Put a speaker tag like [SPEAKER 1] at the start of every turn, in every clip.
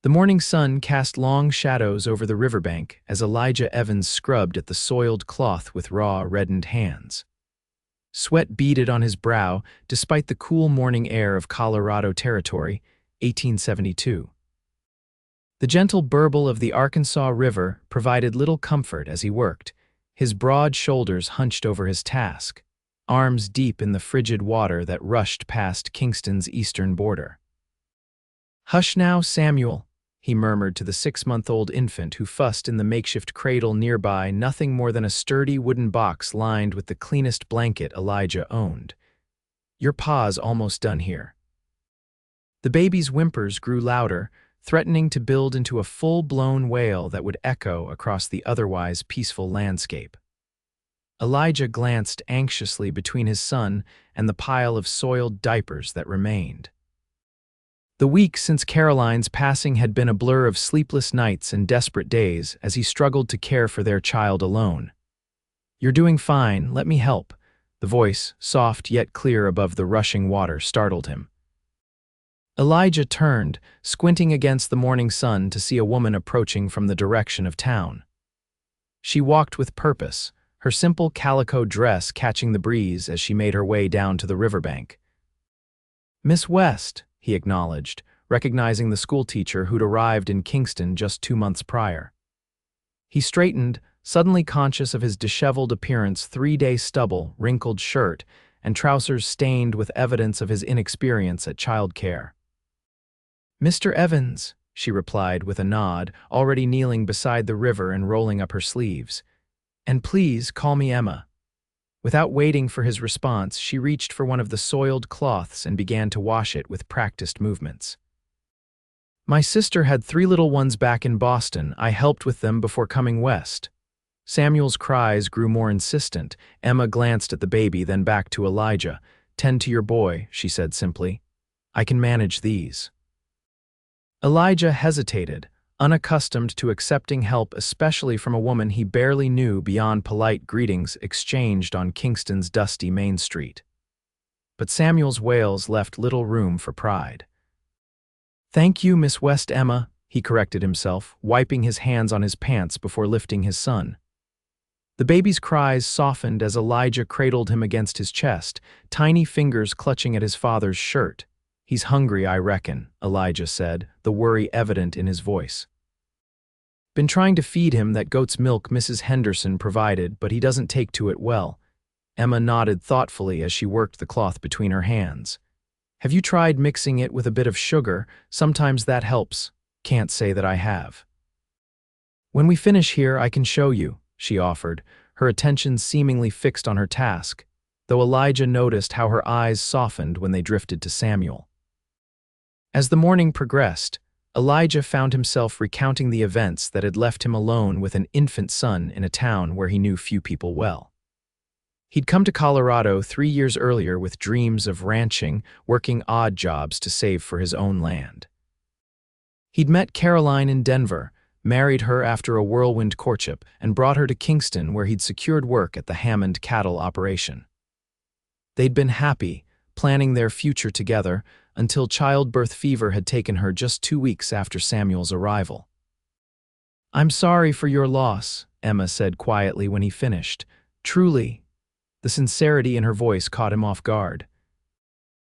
[SPEAKER 1] The morning sun cast long shadows over the riverbank as Elijah Evans scrubbed at the soiled cloth with raw, reddened hands. Sweat beaded on his brow despite the cool morning air of Colorado Territory, 1872. The gentle burble of the Arkansas River provided little comfort as he worked, his broad shoulders hunched over his task, arms deep in the frigid water that rushed past Kingston's eastern border. "Hush now, Samuel," he murmured to the 6-month-old infant who fussed in the makeshift cradle nearby, nothing more than a sturdy wooden box lined with the cleanest blanket Elijah owned. "Your pa's almost done here." The baby's whimpers grew louder, threatening to build into a full-blown wail that would echo across the otherwise peaceful landscape. Elijah glanced anxiously between his son and the pile of soiled diapers that remained. The week since Caroline's passing had been a blur of sleepless nights and desperate days as he struggled to care for their child alone. "You're doing fine, let me help." The voice, soft yet clear above the rushing water, startled him. Elijah turned, squinting against the morning sun to see a woman approaching from the direction of town. She walked with purpose, her simple calico dress catching the breeze as she made her way down to the riverbank. "Miss West," he acknowledged, recognizing the schoolteacher who'd arrived in Kingston just 2 months prior. He straightened, suddenly conscious of his disheveled appearance, 3-day stubble, wrinkled shirt, and trousers stained with evidence of his inexperience at childcare. "Mr. Evans," she replied with a nod, already kneeling beside the river and rolling up her sleeves. "And please call me Emma." Without waiting for his response, she reached for one of the soiled cloths and began to wash it with practiced movements. "My sister had 3 little ones back in Boston. I helped with them before coming west." Samuel's cries grew more insistent. Emma glanced at the baby, then back to Elijah. "Tend to your boy," she said simply. "I can manage these." Elijah hesitated, unaccustomed to accepting help, especially from a woman he barely knew beyond polite greetings exchanged on Kingston's dusty Main Street. But Samuel's wails left little room for pride. "Thank you, Miss West." "Emma," he corrected himself, wiping his hands on his pants before lifting his son. The baby's cries softened as Elijah cradled him against his chest, tiny fingers clutching at his father's shirt. "He's hungry, I reckon," Elijah said, the worry evident in his voice. "Been trying to feed him that goat's milk Mrs. Henderson provided, but he doesn't take to it well." Emma nodded thoughtfully as she worked the cloth between her hands. "Have you tried mixing it with a bit of sugar? Sometimes that helps." "Can't say that I have." "When we finish here, I can show you," she offered, her attention seemingly fixed on her task, though Elijah noticed how her eyes softened when they drifted to Samuel. As the morning progressed, Elijah found himself recounting the events that had left him alone with an infant son in a town where he knew few people well. He'd come to Colorado 3 years earlier with dreams of ranching, working odd jobs to save for his own land. He'd met Caroline in Denver, married her after a whirlwind courtship, and brought her to Kingston where he'd secured work at the Hammond cattle operation. They'd been happy, planning their future together, until childbirth fever had taken her just 2 weeks after Samuel's arrival. "I'm sorry for your loss," Emma said quietly when he finished. "Truly." The sincerity in her voice caught him off guard.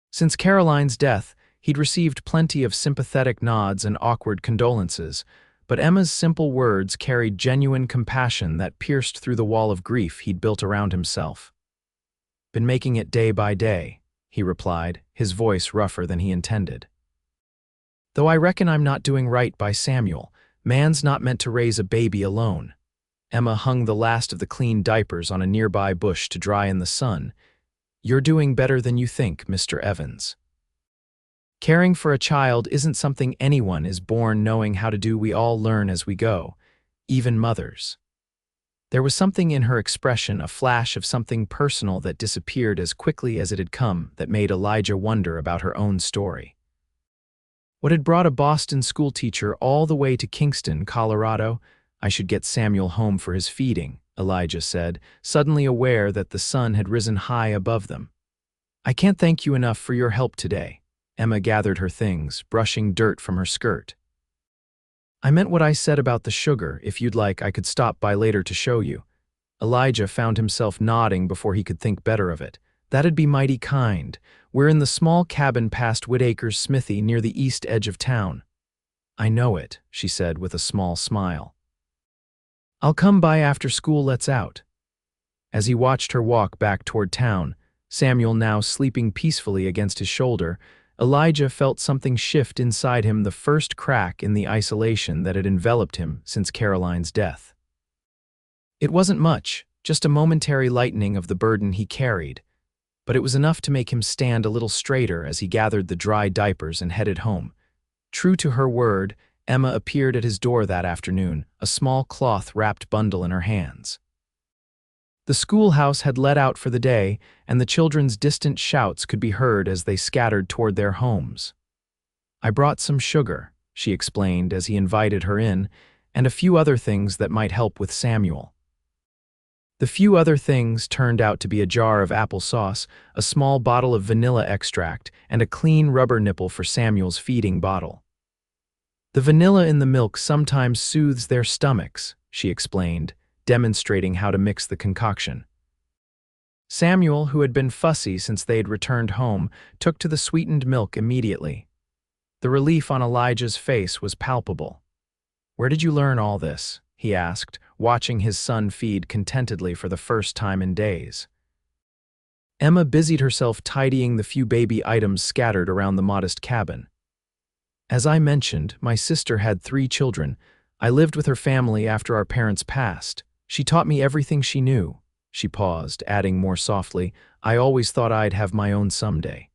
[SPEAKER 1] Since Caroline's death, he'd received plenty of sympathetic nods and awkward condolences, but Emma's simple words carried genuine compassion that pierced through the wall of grief he'd built around himself. "Been making it day by day," he replied, his voice rougher than he intended. "Though I reckon I'm not doing right by Samuel. Man's not meant to raise a baby alone." Emma hung the last of the clean diapers on a nearby bush to dry in the sun. "You're doing better than you think, Mr. Evans. Caring for a child isn't something anyone is born knowing how to do. We all learn as we go, even mothers." There was something in her expression, a flash of something personal that disappeared as quickly as it had come, that made Elijah wonder about her own story. What had brought a Boston schoolteacher all the way to Kingston, Colorado? "I should get Samuel home for his feeding," Elijah said, suddenly aware that the sun had risen high above them. "I can't thank you enough for your help today." Emma gathered her things, brushing dirt from her skirt. I meant what I said about the sugar. If you'd like, I could stop by later to show you. Elijah found himself nodding before he could think better of it. That'd be mighty kind. We're in the small cabin past Whitaker's smithy near the east edge of town. I know it, she said with a small smile. I'll come by after school lets out. As he watched her walk back toward town, Samuel now sleeping peacefully against his shoulder, Elijah felt something shift inside him, the first crack in the isolation that had enveloped him since Caroline's death. It wasn't much, just a momentary lightening of the burden he carried, but it was enough to make him stand a little straighter as he gathered the dry diapers and headed home. True to her word, Emma appeared at his door that afternoon, a small cloth-wrapped bundle in her hands. The schoolhouse had let out for the day, and the children's distant shouts could be heard as they scattered toward their homes. I brought some sugar, she explained as he invited her in, and a few other things that might help with Samuel. The few other things turned out to be a jar of applesauce, a small bottle of vanilla extract, and a clean rubber nipple for Samuel's feeding bottle. The vanilla in the milk sometimes soothes their stomachs, she explained, demonstrating how to mix the concoction. Samuel, who had been fussy since they had returned home, took to the sweetened milk immediately. The relief on Elijah's face was palpable. "Where did you learn all this?" he asked, watching his son feed contentedly for the first time in days. Emma busied herself tidying the few baby items scattered around the modest cabin. "As I mentioned, my sister had 3 children. I lived with her family after our parents passed. She taught me everything she knew." She paused, adding more softly, "I always thought I'd have my own someday."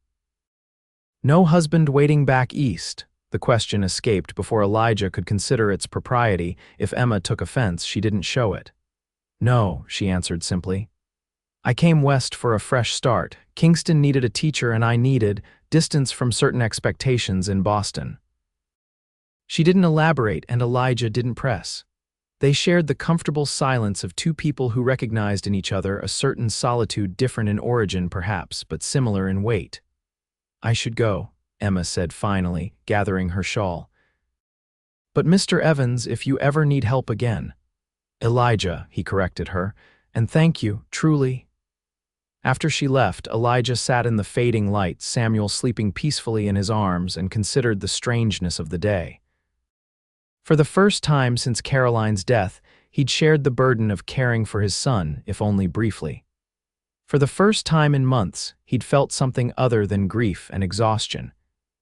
[SPEAKER 1] "No husband waiting back east?" The question escaped before Elijah could consider its propriety. If Emma took offense, she didn't show it. "No," she answered simply. "I came west for a fresh start. Kingston needed a teacher and I needed distance from certain expectations in Boston." She didn't elaborate and Elijah didn't press. They shared the comfortable silence of 2 people who recognized in each other a certain solitude, different in origin perhaps, but similar in weight. "I should go," Emma said finally, gathering her shawl. "But Mr. Evans, if you ever need help again." "Elijah," he corrected her, "and thank you, truly." After she left, Elijah sat in the fading light, Samuel sleeping peacefully in his arms, and considered the strangeness of the day. For the first time since Caroline's death, he'd shared the burden of caring for his son, if only briefly. For the first time in months, he'd felt something other than grief and exhaustion.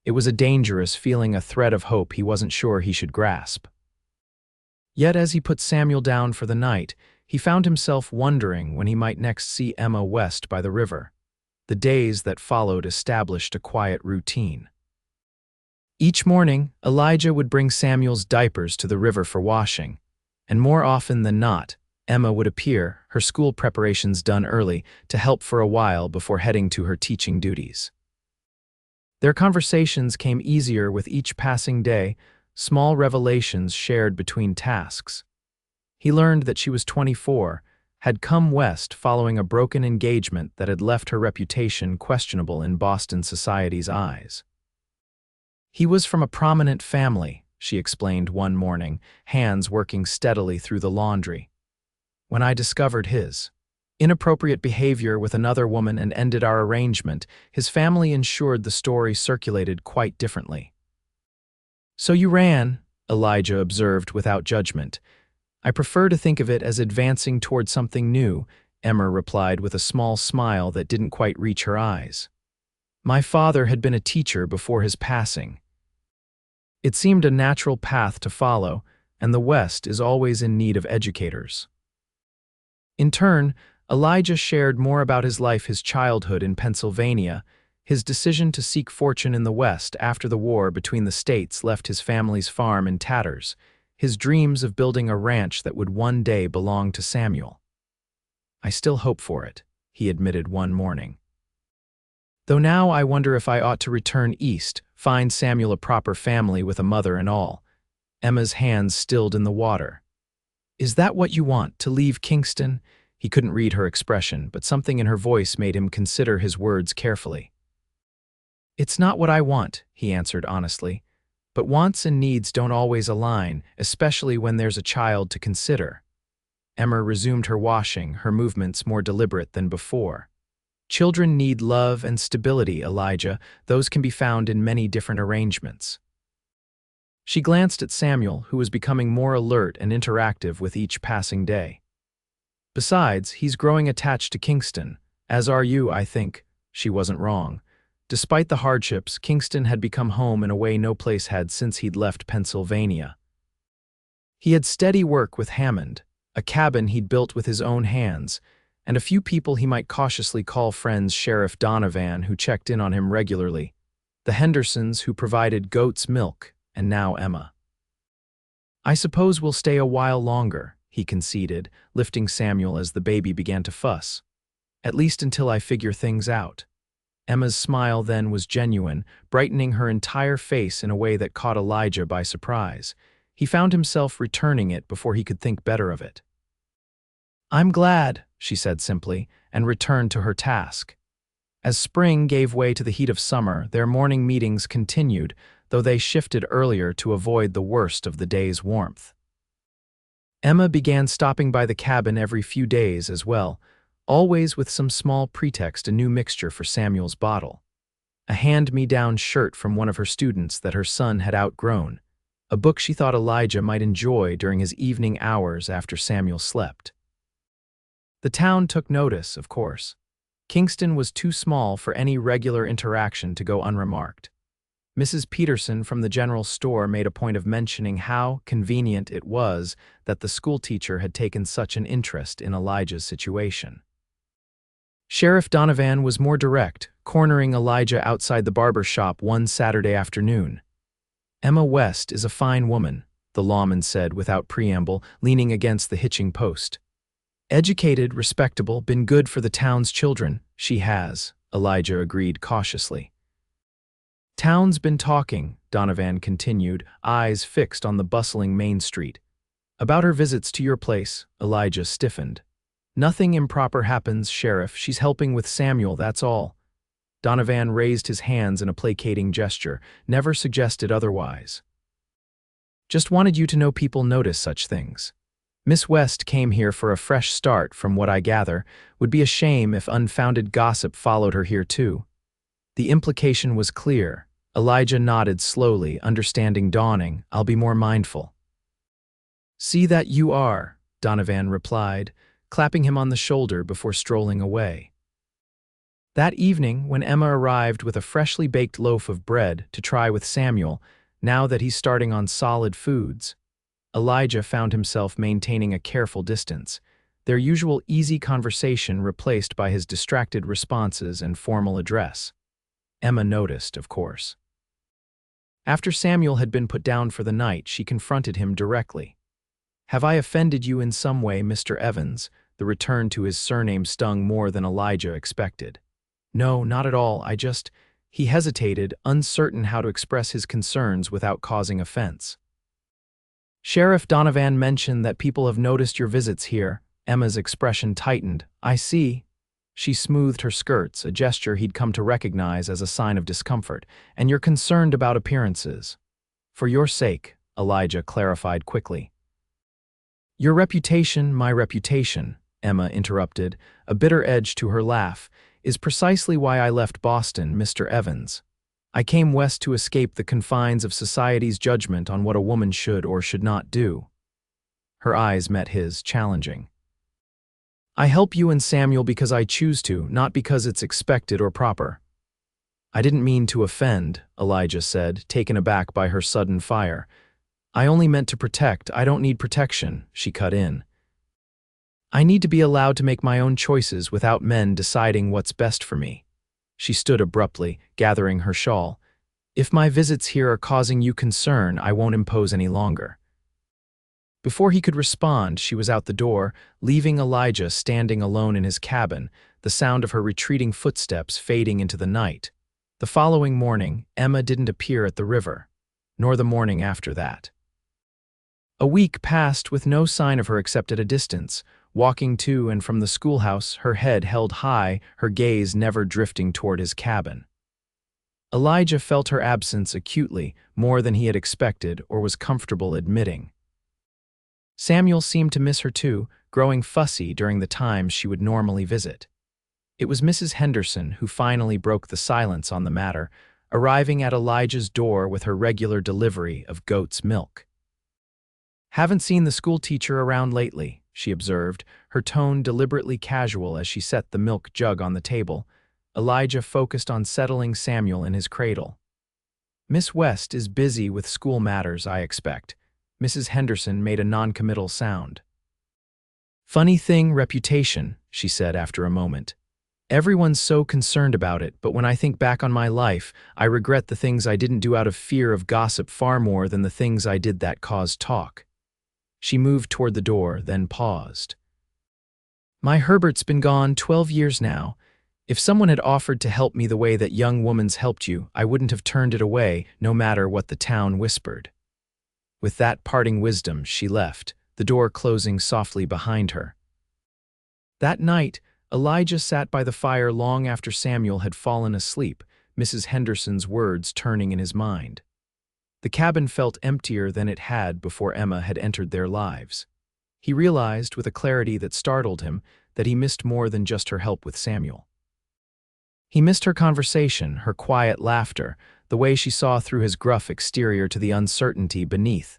[SPEAKER 1] It was a dangerous feeling, a thread of hope he wasn't sure he should grasp. Yet as he put Samuel down for the night, he found himself wondering when he might next see Emma west by the river. The days that followed established a quiet routine. Each morning, Elijah would bring Samuel's diapers to the river for washing, and more often than not, Emma would appear, her school preparations done early, to help for a while before heading to her teaching duties. Their conversations came easier with each passing day, small revelations shared between tasks. He learned that she was 24, had come west following a broken engagement that had left her reputation questionable in Boston society's eyes. He was from a prominent family, she explained one morning, hands working steadily through the laundry. When I discovered his inappropriate behavior with another woman and ended our arrangement, his family ensured the story circulated quite differently. "So you ran," Elijah observed without judgment. "I prefer to think of it as advancing toward something new," Emma replied with a small smile that didn't quite reach her eyes. "My father had been a teacher before his passing. It seemed a natural path to follow, and the West is always in need of educators." In turn, Elijah shared more about his life, his childhood in Pennsylvania, his decision to seek fortune in the West after the war between the states left his family's farm in tatters, his dreams of building a ranch that would one day belong to Samuel. "I still hope for it," he admitted one morning. "Though now I wonder if I ought to return east, find Samuel a proper family with a mother and all." Emma's hands stilled in the water. "Is that what you want, to leave Kingston?" He couldn't read her expression, but something in her voice made him consider his words carefully. "It's not what I want," he answered honestly, But wants and needs don't always align, especially when there's a child to consider. Emma resumed her washing, her movements more deliberate than before. Children need love and stability, Elijah. Those can be found in many different arrangements. She glanced at Samuel, who was becoming more alert and interactive with each passing day. Besides, he's growing attached to Kingston, as are you, I think. She wasn't wrong. Despite the hardships, Kingston had become home in a way no place had since he'd left Pennsylvania. He had steady work with Hammond, a cabin he'd built with his own hands, and a few people he might cautiously call friends: Sheriff Donovan, who checked in on him regularly, the Hendersons, who provided goat's milk, and now Emma. "I suppose we'll stay a while longer," he conceded, lifting Samuel as the baby began to fuss. "At least until I figure things out." Emma's smile then was genuine, brightening her entire face in a way that caught Elijah by surprise. He found himself returning it before he could think better of it. "I'm glad," she said simply, and returned to her task. As spring gave way to the heat of summer, their morning meetings continued, though they shifted earlier to avoid the worst of the day's warmth. Emma began stopping by the cabin every few days as well, always with some small pretext: a new mixture for Samuel's bottle, a hand-me-down shirt from one of her students that her son had outgrown, a book she thought Elijah might enjoy during his evening hours after Samuel slept. The town took notice, of course. Kingston was too small for any regular interaction to go unremarked. Mrs. Peterson from the general store made a point of mentioning how convenient it was that the schoolteacher had taken such an interest in Elijah's situation. Sheriff Donovan was more direct, cornering Elijah outside the barber shop one Saturday afternoon. "Emma West is a fine woman," the lawman said without preamble, leaning against the hitching post. "Educated, respectable, been good for the town's children." "She has," Elijah agreed cautiously. "Town's been talking," Donovan continued, eyes fixed on the bustling Main Street. "About her visits to your place." Elijah stiffened. "Nothing improper happens, Sheriff. She's helping with Samuel, that's all." Donovan raised his hands in a placating gesture, never suggested otherwise. "Just wanted you to know people notice such things. Miss West came here for a fresh start, from what I gather. Would be a shame if unfounded gossip followed her here too." The implication was clear. Elijah nodded slowly, understanding dawning. "I'll be more mindful." "See that you are," Donovan replied, clapping him on the shoulder before strolling away. That evening, when Emma arrived with a freshly baked loaf of bread to try with Samuel, now that he's starting on solid foods, Elijah found himself maintaining a careful distance, their usual easy conversation replaced by his distracted responses and formal address. Emma noticed, of course. After Samuel had been put down for the night, she confronted him directly. "Have I offended you in some way, Mr. Evans?" The return to his surname stung more than Elijah expected. "No, not at all. He hesitated, uncertain how to express his concerns without causing offense. "Sheriff Donovan mentioned that people have noticed your visits here." Emma's expression tightened. "I see." She smoothed her skirts, a gesture he'd come to recognize as a sign of discomfort. "And you're concerned about appearances." "For your sake," Elijah clarified quickly. "Your reputation, my reputation," Emma interrupted, a bitter edge to her laugh, "is precisely why I left Boston, Mr. Evans. I came west to escape the confines of society's judgment on what a woman should or should not do." Her eyes met his, challenging. "I help you and Samuel because I choose to, not because it's expected or proper." "I didn't mean to offend," Elijah said, taken aback by her sudden fire. "I only meant to protect. I don't need protection," she cut in. "I need to be allowed to make my own choices without men deciding what's best for me." She stood abruptly, gathering her shawl. "If my visits here are causing you concern, I won't impose any longer." Before he could respond, she was out the door, leaving Elijah standing alone in his cabin, the sound of her retreating footsteps fading into the night. The following morning, Emma didn't appear at the river, nor the morning after that. A week passed with no sign of her except at a distance, walking to and from the schoolhouse, her head held high, her gaze never drifting toward his cabin. Elijah felt her absence acutely, more than he had expected or was comfortable admitting. Samuel seemed to miss her too, growing fussy during the times she would normally visit. It was Mrs. Henderson who finally broke the silence on the matter, arriving at Elijah's door with her regular delivery of goat's milk. "Haven't seen the schoolteacher around lately," she observed, her tone deliberately casual as she set the milk jug on the table. Elijah focused on settling Samuel in his cradle. "Miss West is busy with school matters, I expect." Mrs. Henderson made a noncommittal sound. "Funny thing, reputation," she said after a moment. "Everyone's so concerned about it, but when I think back on my life, I regret the things I didn't do out of fear of gossip far more than the things I did that caused talk." She moved toward the door, then paused. "My Herbert's been gone 12 years now. If someone had offered to help me the way that young woman's helped you, I wouldn't have turned it away, no matter what the town whispered." With that parting wisdom, she left, the door closing softly behind her. That night, Elijah sat by the fire long after Samuel had fallen asleep, Mrs. Henderson's words turning in his mind. The cabin felt emptier than it had before Emma had entered their lives. He realized, with a clarity that startled him, that he missed more than just her help with Samuel. He missed her conversation, her quiet laughter, the way she saw through his gruff exterior to the uncertainty beneath.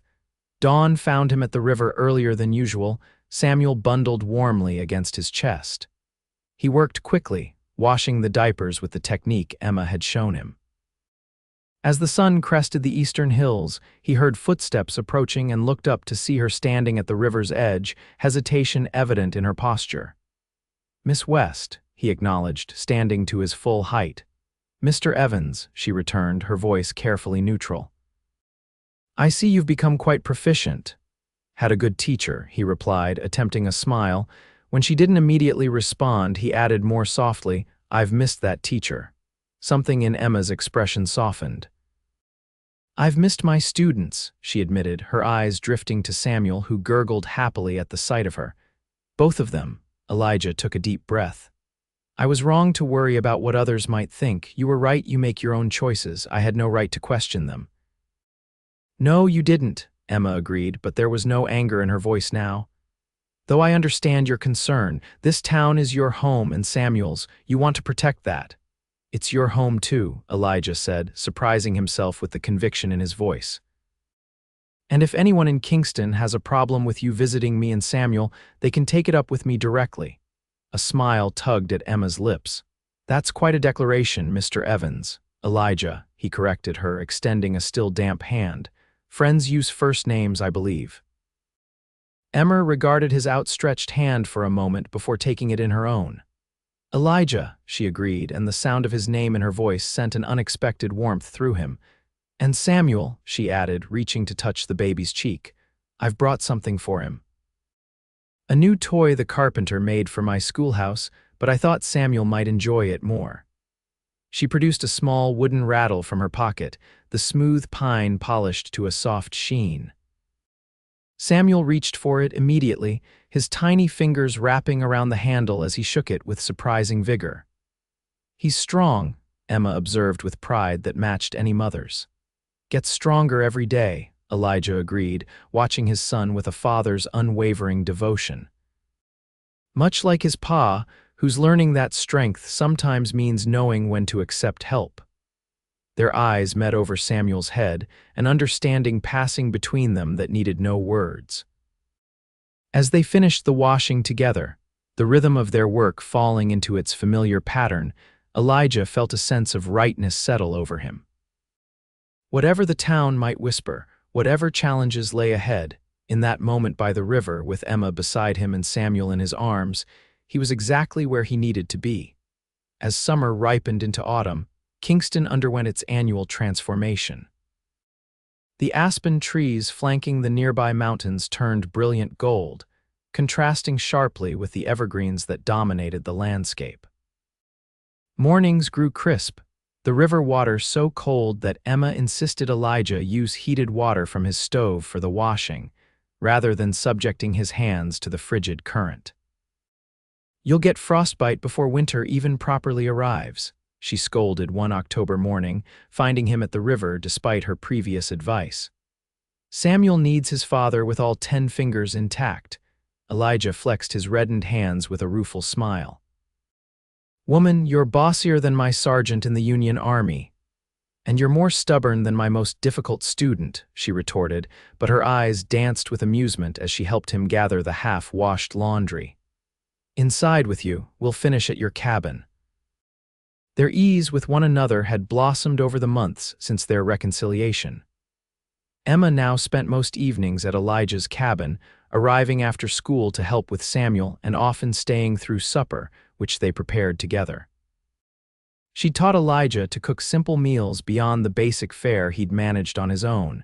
[SPEAKER 1] Dawn found him at the river earlier than usual, Samuel bundled warmly against his chest. He worked quickly, washing the diapers with the technique Emma had shown him. As the sun crested the eastern hills, he heard footsteps approaching and looked up to see her standing at the river's edge, hesitation evident in her posture. "Miss West," he acknowledged, standing to his full height. "Mr. Evans," she returned, her voice carefully neutral. "I see you've become quite proficient." "Had a good teacher," he replied, attempting a smile. When she didn't immediately respond, he added more softly, "I've missed that teacher." Something in Emma's expression softened. "I've missed my students," she admitted, her eyes drifting to Samuel, who gurgled happily at the sight of her. "Both of them." Elijah took a deep breath. "I was wrong to worry about what others might think. You were right, you make your own choices. I had no right to question them." "No, you didn't," Emma agreed, but there was no anger in her voice now. "Though I understand your concern, this town is your home and Samuel's. You want to protect that." "It's your home too," Elijah said, surprising himself with the conviction in his voice. "And if anyone in Kingston has a problem with you visiting me and Samuel, they can take it up with me directly." A smile tugged at Emma's lips. "That's quite a declaration, Mr. Evans." "Elijah," he corrected her, extending a still damp hand. "Friends use first names, I believe." Emma regarded his outstretched hand for a moment before taking it in her own. "Elijah," she agreed, and the sound of his name in her voice sent an unexpected warmth through him. "And Samuel," she added, reaching to touch the baby's cheek. "I've brought something for him. A new toy the carpenter made for my schoolhouse, but I thought Samuel might enjoy it more." She produced a small wooden rattle from her pocket, the smooth pine polished to a soft sheen. Samuel reached for it immediately, his tiny fingers wrapping around the handle as he shook it with surprising vigor. "He's strong," Emma observed with pride that matched any mother's. "Gets stronger every day," Elijah agreed, watching his son with a father's unwavering devotion. "Much like his pa, who's learning that strength sometimes means knowing when to accept help." Their eyes met over Samuel's head, an understanding passing between them that needed no words. As they finished the washing together, the rhythm of their work falling into its familiar pattern, Elijah felt a sense of rightness settle over him. Whatever the town might whisper, whatever challenges lay ahead, in that moment by the river with Emma beside him and Samuel in his arms, he was exactly where he needed to be. As summer ripened into autumn, Kingston underwent its annual transformation. The aspen trees flanking the nearby mountains turned brilliant gold, contrasting sharply with the evergreens that dominated the landscape. Mornings grew crisp, the river water so cold that Emma insisted Elijah use heated water from his stove for the washing, rather than subjecting his hands to the frigid current. "You'll get frostbite before winter even properly arrives," she scolded one October morning, finding him at the river despite her previous advice. Samuel needs his father with all 10 fingers intact. Elijah flexed his reddened hands with a rueful smile. Woman, you're bossier than my sergeant in the Union Army. And you're more stubborn than my most difficult student, she retorted, but her eyes danced with amusement as she helped him gather the half-washed laundry. Inside with you, we'll finish at your cabin. Their ease with one another had blossomed over the months since their reconciliation. Emma now spent most evenings at Elijah's cabin, arriving after school to help with Samuel and often staying through supper, which they prepared together. She taught Elijah to cook simple meals beyond the basic fare he'd managed on his own,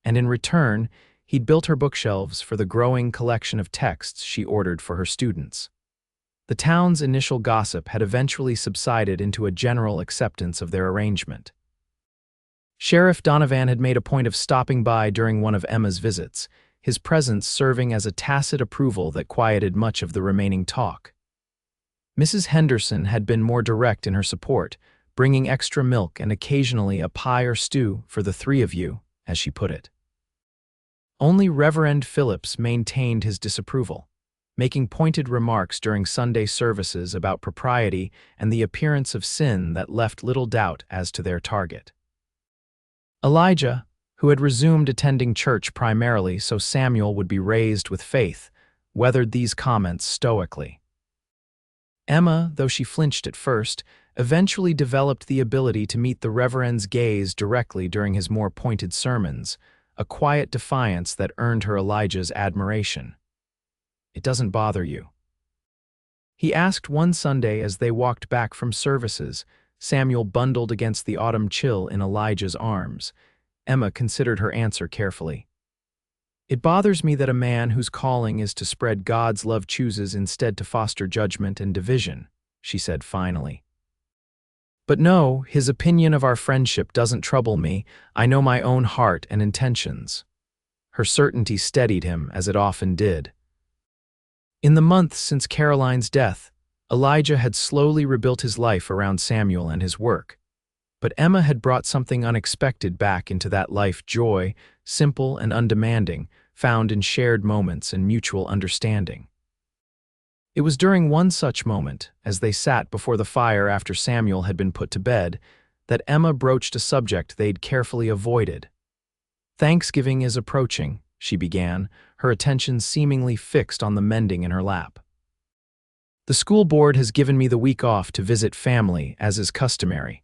[SPEAKER 1] and in return, he'd built her bookshelves for the growing collection of texts she ordered for her students. The town's initial gossip had eventually subsided into a general acceptance of their arrangement. Sheriff Donovan had made a point of stopping by during one of Emma's visits, his presence serving as a tacit approval that quieted much of the remaining talk. Mrs. Henderson had been more direct in her support, bringing extra milk and occasionally a pie or stew for the 3 of you, as she put it. Only Reverend Phillips maintained his disapproval, making pointed remarks during Sunday services about propriety and the appearance of sin that left little doubt as to their target. Elijah, who had resumed attending church primarily so Samuel would be raised with faith, weathered these comments stoically. Emma, though she flinched at first, eventually developed the ability to meet the Reverend's gaze directly during his more pointed sermons, a quiet defiance that earned her Elijah's admiration. "It doesn't bother you?" he asked one Sunday as they walked back from services, Samuel bundled against the autumn chill in Elijah's arms. Emma considered her answer carefully. "It bothers me that a man whose calling is to spread God's love chooses instead to foster judgment and division," she said finally. "But no, his opinion of our friendship doesn't trouble me. I know my own heart and intentions." Her certainty steadied him, as it often did. In the months since Caroline's death, Elijah had slowly rebuilt his life around Samuel and his work. But Emma had brought something unexpected back into that life: joy, simple and undemanding, found in shared moments and mutual understanding. It was during one such moment, as they sat before the fire after Samuel had been put to bed, that Emma broached a subject they'd carefully avoided. "Thanksgiving is approaching," she began, her attention seemingly fixed on the mending in her lap. "The school board has given me the week off to visit family, as is customary."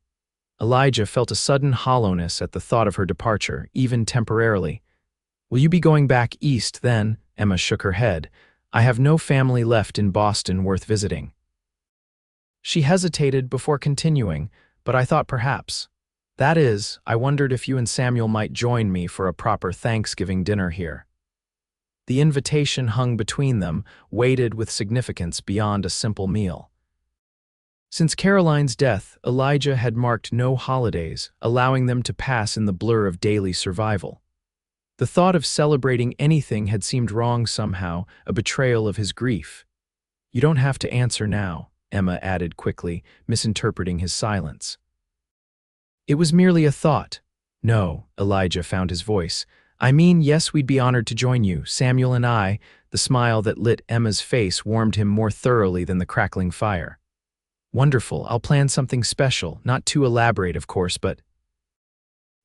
[SPEAKER 1] Elijah felt a sudden hollowness at the thought of her departure, even temporarily. "Will you be going back east then?" Emma shook her head. "I have no family left in Boston worth visiting." She hesitated before continuing, "But I thought perhaps. That is, I wondered if you and Samuel might join me for a proper Thanksgiving dinner here." The invitation hung between them, weighted with significance beyond a simple meal. Since Caroline's death, Elijah had marked no holidays, allowing them to pass in the blur of daily survival. The thought of celebrating anything had seemed wrong somehow, a betrayal of his grief. "You don't have to answer now," Emma added quickly, misinterpreting his silence. "It was merely a thought." "No," Elijah found his voice. "I mean, yes, we'd be honored to join you, Samuel and I." The smile that lit Emma's face warmed him more thoroughly than the crackling fire. "Wonderful, I'll plan something special, not too elaborate, of course, but—"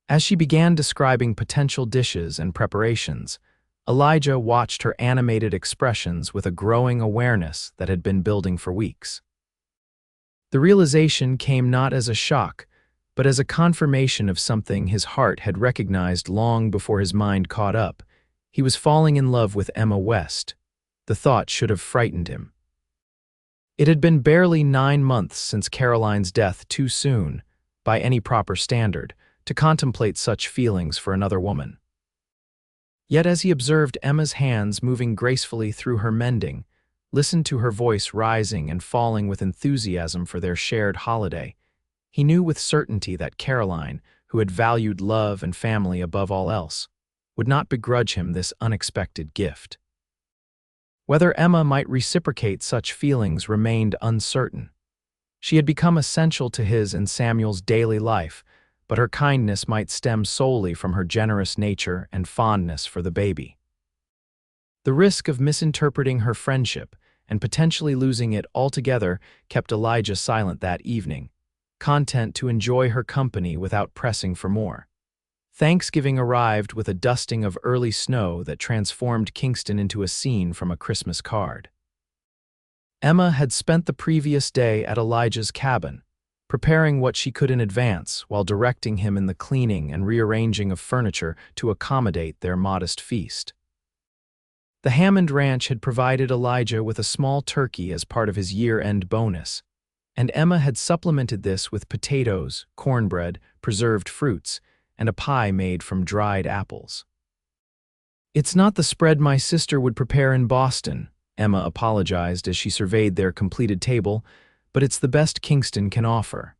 [SPEAKER 1] As she began describing potential dishes and preparations, Elijah watched her animated expressions with a growing awareness that had been building for weeks. The realization came not as a shock, but as a confirmation of something his heart had recognized long before his mind caught up. He was falling in love with Emma West. The thought should have frightened him. It had been barely 9 months since Caroline's death, too soon, by any proper standard, to contemplate such feelings for another woman. Yet as he observed Emma's hands moving gracefully through her mending, listened to her voice rising and falling with enthusiasm for their shared holiday, he knew with certainty that Caroline, who had valued love and family above all else, would not begrudge him this unexpected gift. Whether Emma might reciprocate such feelings remained uncertain. She had become essential to his and Samuel's daily life, but her kindness might stem solely from her generous nature and fondness for the baby. The risk of misinterpreting her friendship and potentially losing it altogether kept Elijah silent that evening, content to enjoy her company without pressing for more. Thanksgiving arrived with a dusting of early snow that transformed Kingston into a scene from a Christmas card. Emma had spent the previous day at Elijah's cabin, preparing what she could in advance while directing him in the cleaning and rearranging of furniture to accommodate their modest feast. The Hammond Ranch had provided Elijah with a small turkey as part of his year-end bonus, and Emma had supplemented this with potatoes, cornbread, preserved fruits, and a pie made from dried apples. "It's not the spread my sister would prepare in Boston," Emma apologized as she surveyed their completed table, "but it's the best Kingston can offer."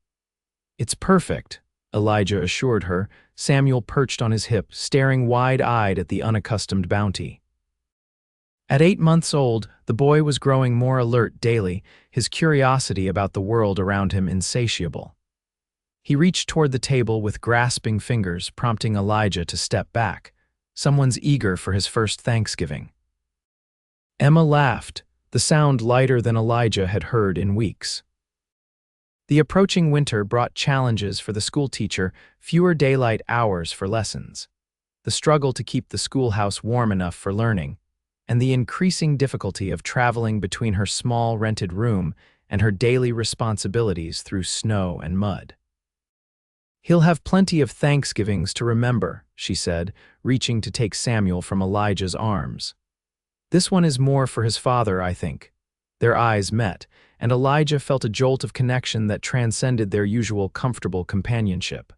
[SPEAKER 1] "It's perfect," Elijah assured her, Samuel perched on his hip, staring wide-eyed at the unaccustomed bounty. At 8 months old, the boy was growing more alert daily, his curiosity about the world around him insatiable. He reached toward the table with grasping fingers, prompting Elijah to step back. Someone's eager for his first Thanksgiving. Emma laughed, the sound lighter than Elijah had heard in weeks. The approaching winter brought challenges for the schoolteacher, fewer daylight hours for lessons, the struggle to keep the schoolhouse warm enough for learning, and the increasing difficulty of traveling between her small rented room and her daily responsibilities through snow and mud. "He'll have plenty of Thanksgivings to remember," she said, reaching to take Samuel from Elijah's arms. "This one is more for his father, I think." Their eyes met, and Elijah felt a jolt of connection that transcended their usual comfortable companionship.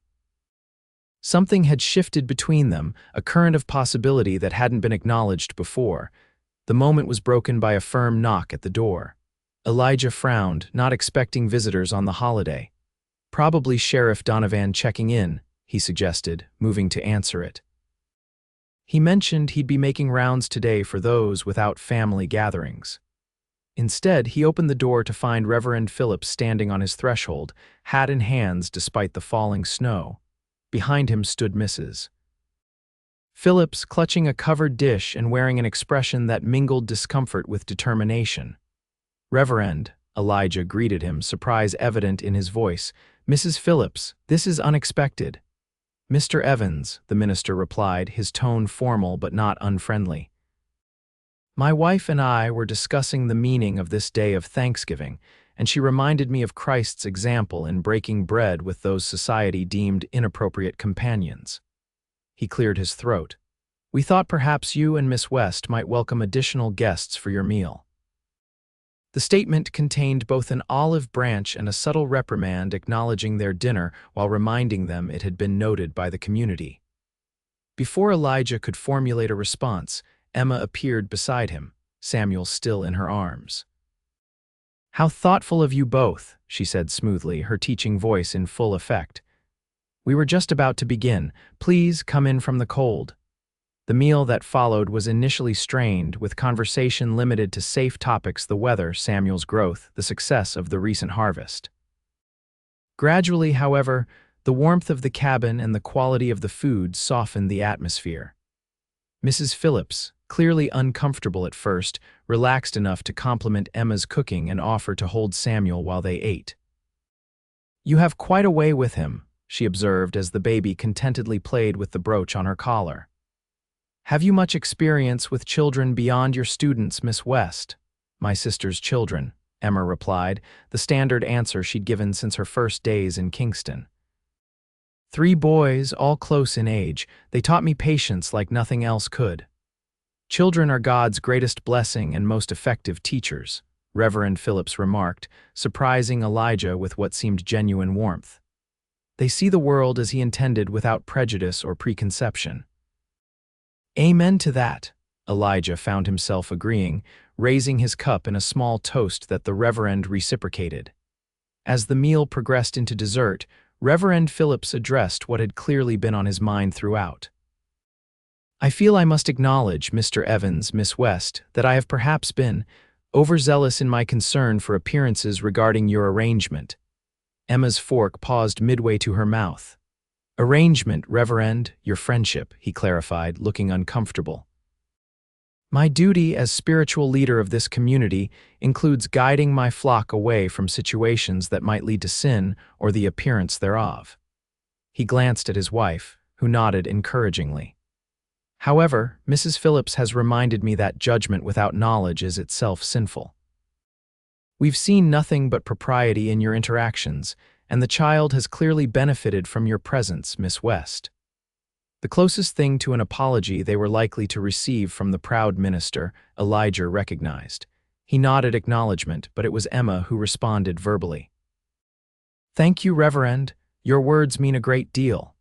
[SPEAKER 1] Something had shifted between them, a current of possibility that hadn't been acknowledged before. The moment was broken by a firm knock at the door. Elijah frowned, not expecting visitors on the holiday. "Probably Sheriff Donovan checking in," he suggested, moving to answer it. He mentioned he'd be making rounds today for those without family gatherings. Instead, he opened the door to find Reverend Phillips standing on his threshold, hat in hands despite the falling snow. Behind him stood Mrs. Phillips, clutching a covered dish and wearing an expression that mingled discomfort with determination. "Reverend," Elijah greeted him, surprise evident in his voice. "Mrs. Phillips, this is unexpected." "Mr. Evans," the minister replied, his tone formal but not unfriendly. "My wife and I were discussing the meaning of this day of Thanksgiving, and she reminded me of Christ's example in breaking bread with those society deemed inappropriate companions." He cleared his throat. "We thought perhaps you and Miss West might welcome additional guests for your meal." The statement contained both an olive branch and a subtle reprimand acknowledging their dinner while reminding them it had been noted by the community. Before Elijah could formulate a response, Emma appeared beside him, Samuel still in her arms. "How thoughtful of you both," she said smoothly, her teaching voice in full effect. "We were just about to begin. Please come in from the cold." The meal that followed was initially strained, with conversation limited to safe topics: the weather, Samuel's growth, the success of the recent harvest. Gradually, however, the warmth of the cabin and the quality of the food softened the atmosphere. Mrs. Phillips, clearly uncomfortable at first, relaxed enough to compliment Emma's cooking and offer to hold Samuel while they ate. "You have quite a way with him," she observed as the baby contentedly played with the brooch on her collar. "Have you much experience with children beyond your students, Miss West?" "My sister's children," Emma replied, the standard answer she'd given since her first days in Kingston. "3 boys, all close in age. They taught me patience like nothing else could." "Children are God's greatest blessing and most effective teachers," Reverend Phillips remarked, surprising Elijah with what seemed genuine warmth. "They see the world as he intended without prejudice or preconception." "Amen to that," Elijah found himself agreeing, raising his cup in a small toast that the Reverend reciprocated. As the meal progressed into dessert, Reverend Phillips addressed what had clearly been on his mind throughout. "I feel I must acknowledge, Mr. Evans, Miss West, that I have perhaps been overzealous in my concern for appearances regarding your arrangement." Emma's fork paused midway to her mouth. "Arrangement, Reverend, your friendship," he clarified, looking uncomfortable. "My duty as spiritual leader of this community includes guiding my flock away from situations that might lead to sin or the appearance thereof." He glanced at his wife, who nodded encouragingly. "However, Mrs. Phillips has reminded me that judgment without knowledge is itself sinful. We've seen nothing but propriety in your interactions, and the child has clearly benefited from your presence, Miss West." The closest thing to an apology they were likely to receive from the proud minister, Elijah recognized. He nodded acknowledgement, but it was Emma who responded verbally. "Thank you, Reverend. Your words mean a great deal."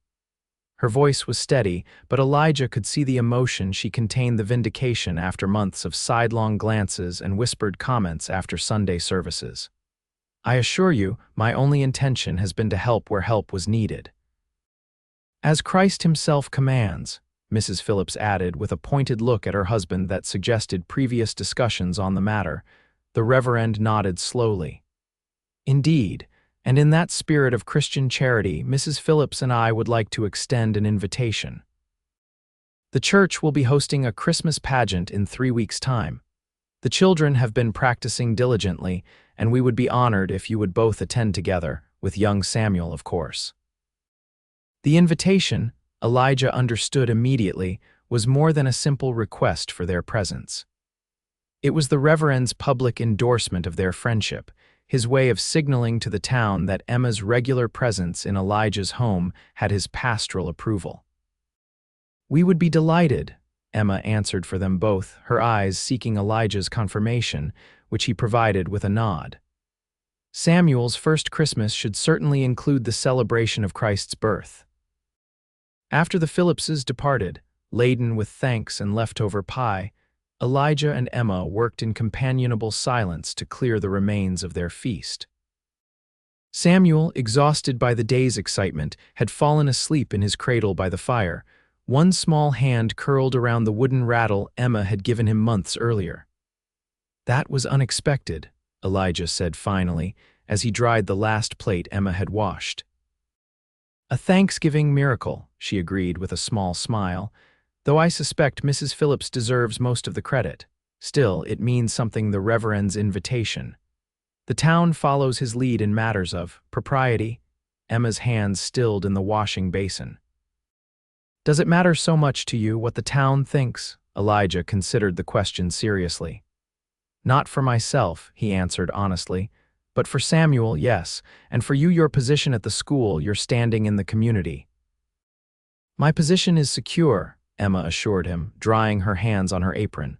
[SPEAKER 1] Her voice was steady, but Elijah could see the emotion she contained, the vindication after months of sidelong glances and whispered comments after Sunday services. "I assure you, my only intention has been to help where help was needed." "As Christ himself commands," Mrs. Phillips added with a pointed look at her husband that suggested previous discussions on the matter. The Reverend nodded slowly. "Indeed, and in that spirit of Christian charity, Mrs. Phillips and I would like to extend an invitation. The church will be hosting a Christmas pageant in 3 weeks' time. The children have been practicing diligently, and we would be honored if you would both attend together, with young Samuel, of course." The invitation, Elijah understood immediately, was more than a simple request for their presence. It was the Reverend's public endorsement of their friendship, his way of signaling to the town that Emma's regular presence in Elijah's home had his pastoral approval. "We would be delighted," Emma answered for them both, her eyes seeking Elijah's confirmation, which he provided with a nod. "Samuel's first Christmas should certainly include the celebration of Christ's birth." After the Phillipses departed, laden with thanks and leftover pie, Elijah and Emma worked in companionable silence to clear the remains of their feast. Samuel, exhausted by the day's excitement, had fallen asleep in his cradle by the fire, one small hand curled around the wooden rattle Emma had given him months earlier. "That was unexpected," Elijah said finally, as he dried the last plate Emma had washed. "A Thanksgiving miracle," she agreed with a small smile, "though I suspect Mrs. Phillips deserves most of the credit. Still, it means something, the Reverend's invitation. The town follows his lead in matters of propriety." Emma's hands stilled in the washing basin. "Does it matter so much to you what the town thinks?" Elijah considered the question seriously. "Not for myself," he answered honestly, "but for Samuel, yes, and for you, your position at the school, your standing in the community." "My position is secure," Emma assured him, drying her hands on her apron.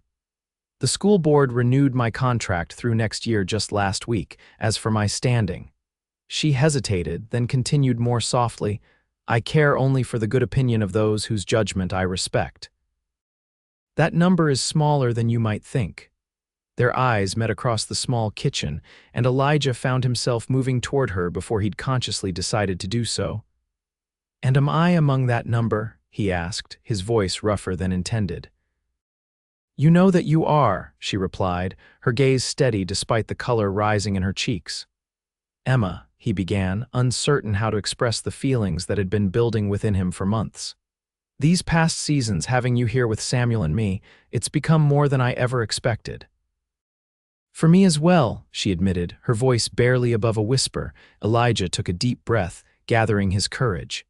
[SPEAKER 1] "The school board renewed my contract through next year just last week. As for my standing—" She hesitated, then continued more softly, "I care only for the good opinion of those whose judgment I respect." "That number is smaller than you might think." Their eyes met across the small kitchen, and Elijah found himself moving toward her before he'd consciously decided to do so. "And am I among that number?" he asked, his voice rougher than intended. "You know that you are," she replied, her gaze steady despite the color rising in her cheeks. "Emma," he began, uncertain how to express the feelings that had been building within him for months. "These past seasons, having you here with Samuel and me, it's become more than I ever expected." "For me as well," she admitted, her voice barely above a whisper. Elijah took a deep breath, gathering his courage.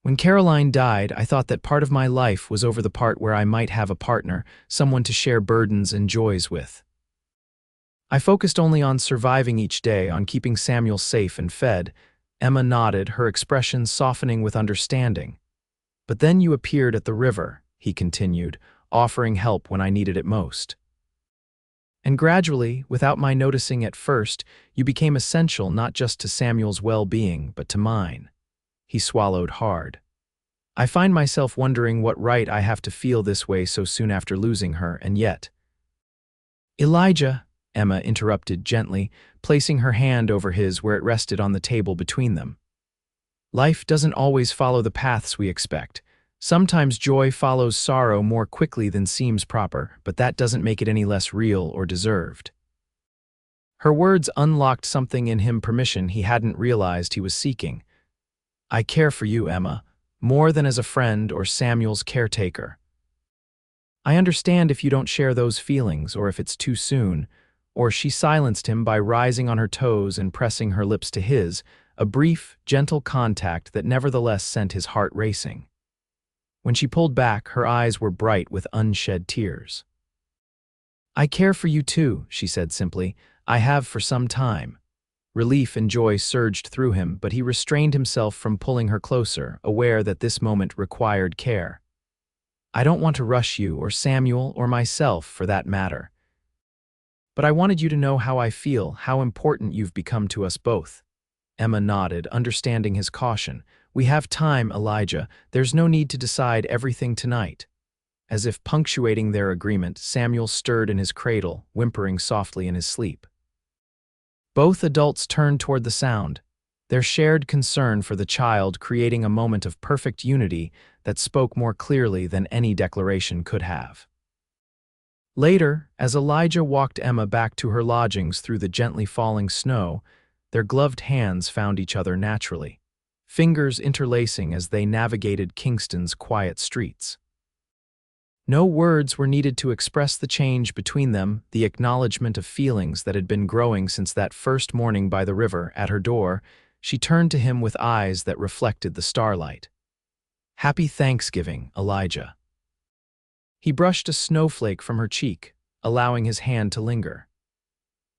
[SPEAKER 1] "When Caroline died, I thought that part of my life was over the part where I might have a partner, someone to share burdens and joys with. I focused only on surviving each day, on keeping Samuel safe and fed." Emma nodded, her expression softening with understanding. "But then you appeared at the river," he continued, offering help when I needed it most. "And gradually, without my noticing at first, you became essential not just to Samuel's well-being, but to mine." He swallowed hard. "I find myself wondering what right I have to feel this way so soon after losing her, and yet—" "Elijah," Emma interrupted gently, placing her hand over his where it rested on the table between them. "Life doesn't always follow the paths we expect. Sometimes joy follows sorrow more quickly than seems proper, but that doesn't make it any less real or deserved. Her words unlocked something in him, permission he hadn't realized he was seeking. I care for you, Emma, more than as a friend or Samuel's caretaker. I understand if you don't share those feelings or if it's too soon. Or she silenced him by rising on her toes and pressing her lips to his, a brief, gentle contact that nevertheless sent his heart racing. When she pulled back, her eyes were bright with unshed tears. I care for you too, she said simply. I have for some time. Relief and joy surged through him, but he restrained himself from pulling her closer, aware that this moment required care. I don't want to rush you, or Samuel, or myself, for that matter. But I wanted you to know how I feel, how important you've become to us both. Emma nodded, understanding his caution. We have time, Elijah. There's no need to decide everything tonight. As if punctuating their agreement, Samuel stirred in his cradle, whimpering softly in his sleep. Both adults turned toward the sound, their shared concern for the child creating a moment of perfect unity that spoke more clearly than any declaration could have. Later, as Elijah walked Emma back to her lodgings through the gently falling snow, their gloved hands found each other naturally, fingers interlacing as they navigated Kingston's quiet streets. No words were needed to express the change between them, the acknowledgement of feelings that had been growing since that first morning by the river. At her door, she turned to him with eyes that reflected the starlight. Happy Thanksgiving, Elijah. He brushed a snowflake from her cheek, allowing his hand to linger.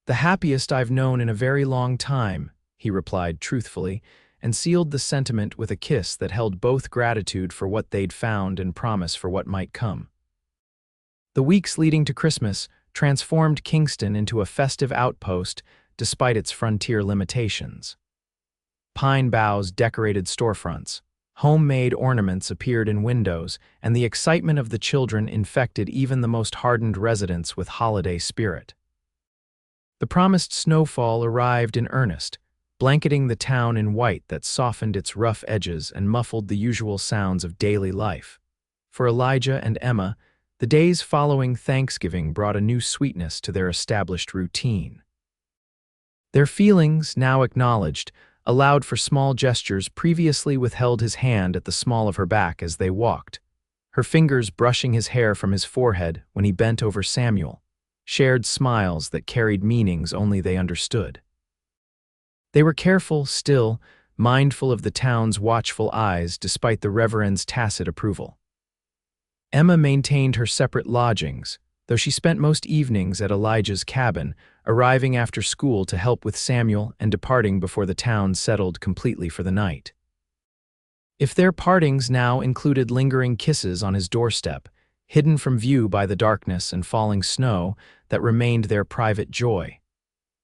[SPEAKER 1] The happiest I've known in a very long time, he replied truthfully, and sealed the sentiment with a kiss that held both gratitude for what they'd found and promise for what might come. The weeks leading to Christmas transformed Kingston into a festive outpost despite its frontier limitations. Pine boughs decorated storefronts. Homemade ornaments appeared in windows, and the excitement of the children infected even the most hardened residents with holiday spirit. The promised snowfall arrived in earnest, blanketing the town in white that softened its rough edges and muffled the usual sounds of daily life. For Elijah and Emma, the days following Thanksgiving brought a new sweetness to their established routine. Their feelings, now acknowledged, allowed for small gestures. Previously withheld his hand at the small of her back as they walked, her fingers brushing his hair from his forehead when he bent over Samuel, shared smiles that carried meanings only they understood. They were careful, still, mindful of the town's watchful eyes despite the reverend's tacit approval. Emma maintained her separate lodgings, though she spent most evenings at Elijah's cabin, arriving after school to help with Samuel and departing before the town settled completely for the night. If their partings now included lingering kisses on his doorstep, hidden from view by the darkness and falling snow that remained their private joy,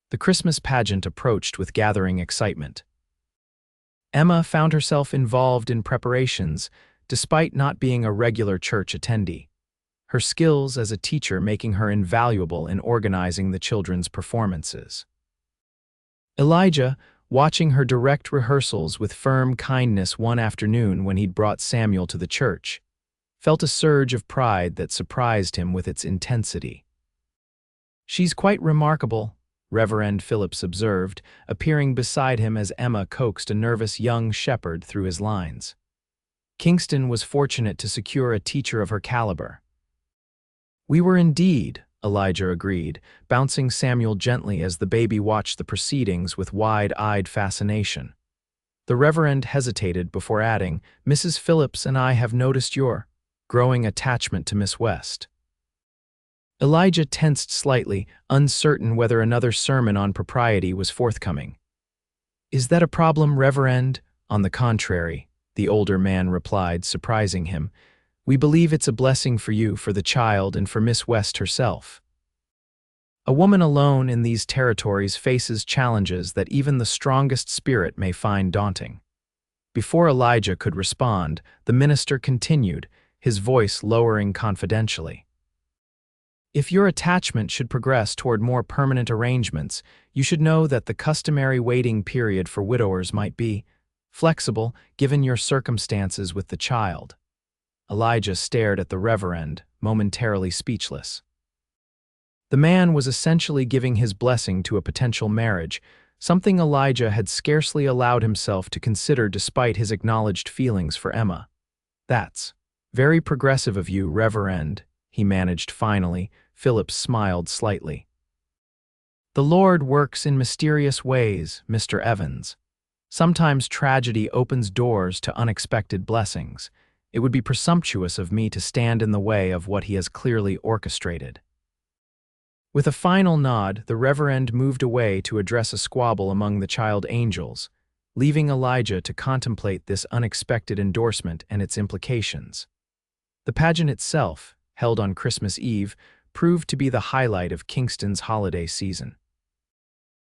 [SPEAKER 1] the Christmas pageant approached with gathering excitement. Emma found herself involved in preparations, despite not being a regular church attendee, her skills as a teacher making her invaluable in organizing the children's performances. Elijah, watching her direct rehearsals with firm kindness one afternoon when he'd brought Samuel to the church, felt a surge of pride that surprised him with its intensity. She's quite remarkable, Reverend Phillips observed, appearing beside him as Emma coaxed a nervous young shepherd through his lines. Kingston was fortunate to secure a teacher of her caliber. We were indeed, Elijah agreed, bouncing Samuel gently as the baby watched the proceedings with wide-eyed fascination. The Reverend hesitated before adding, Mrs. Phillips and I have noticed your growing attachment to Miss West. Elijah tensed slightly, uncertain whether another sermon on propriety was forthcoming. Is that a problem, Reverend? On the contrary, the older man replied, surprising him. We believe it's a blessing for you, for the child, and for Miss West herself. A woman alone in these territories faces challenges that even the strongest spirit may find daunting. Before Elijah could respond, the minister continued, his voice lowering confidentially. If your attachment should progress toward more permanent arrangements, you should know that the customary waiting period for widowers might be flexible given your circumstances with the child. Elijah stared at the reverend, momentarily speechless. The man was essentially giving his blessing to a potential marriage, something Elijah had scarcely allowed himself to consider despite his acknowledged feelings for Emma. "That's very progressive of you, Reverend," he managed finally. Philip smiled slightly. "The Lord works in mysterious ways, Mr. Evans. Sometimes tragedy opens doors to unexpected blessings. It would be presumptuous of me to stand in the way of what he has clearly orchestrated." With a final nod, the Reverend moved away to address a squabble among the child angels, leaving Elijah to contemplate this unexpected endorsement and its implications. The pageant itself, held on Christmas Eve, proved to be the highlight of Kingston's holiday season.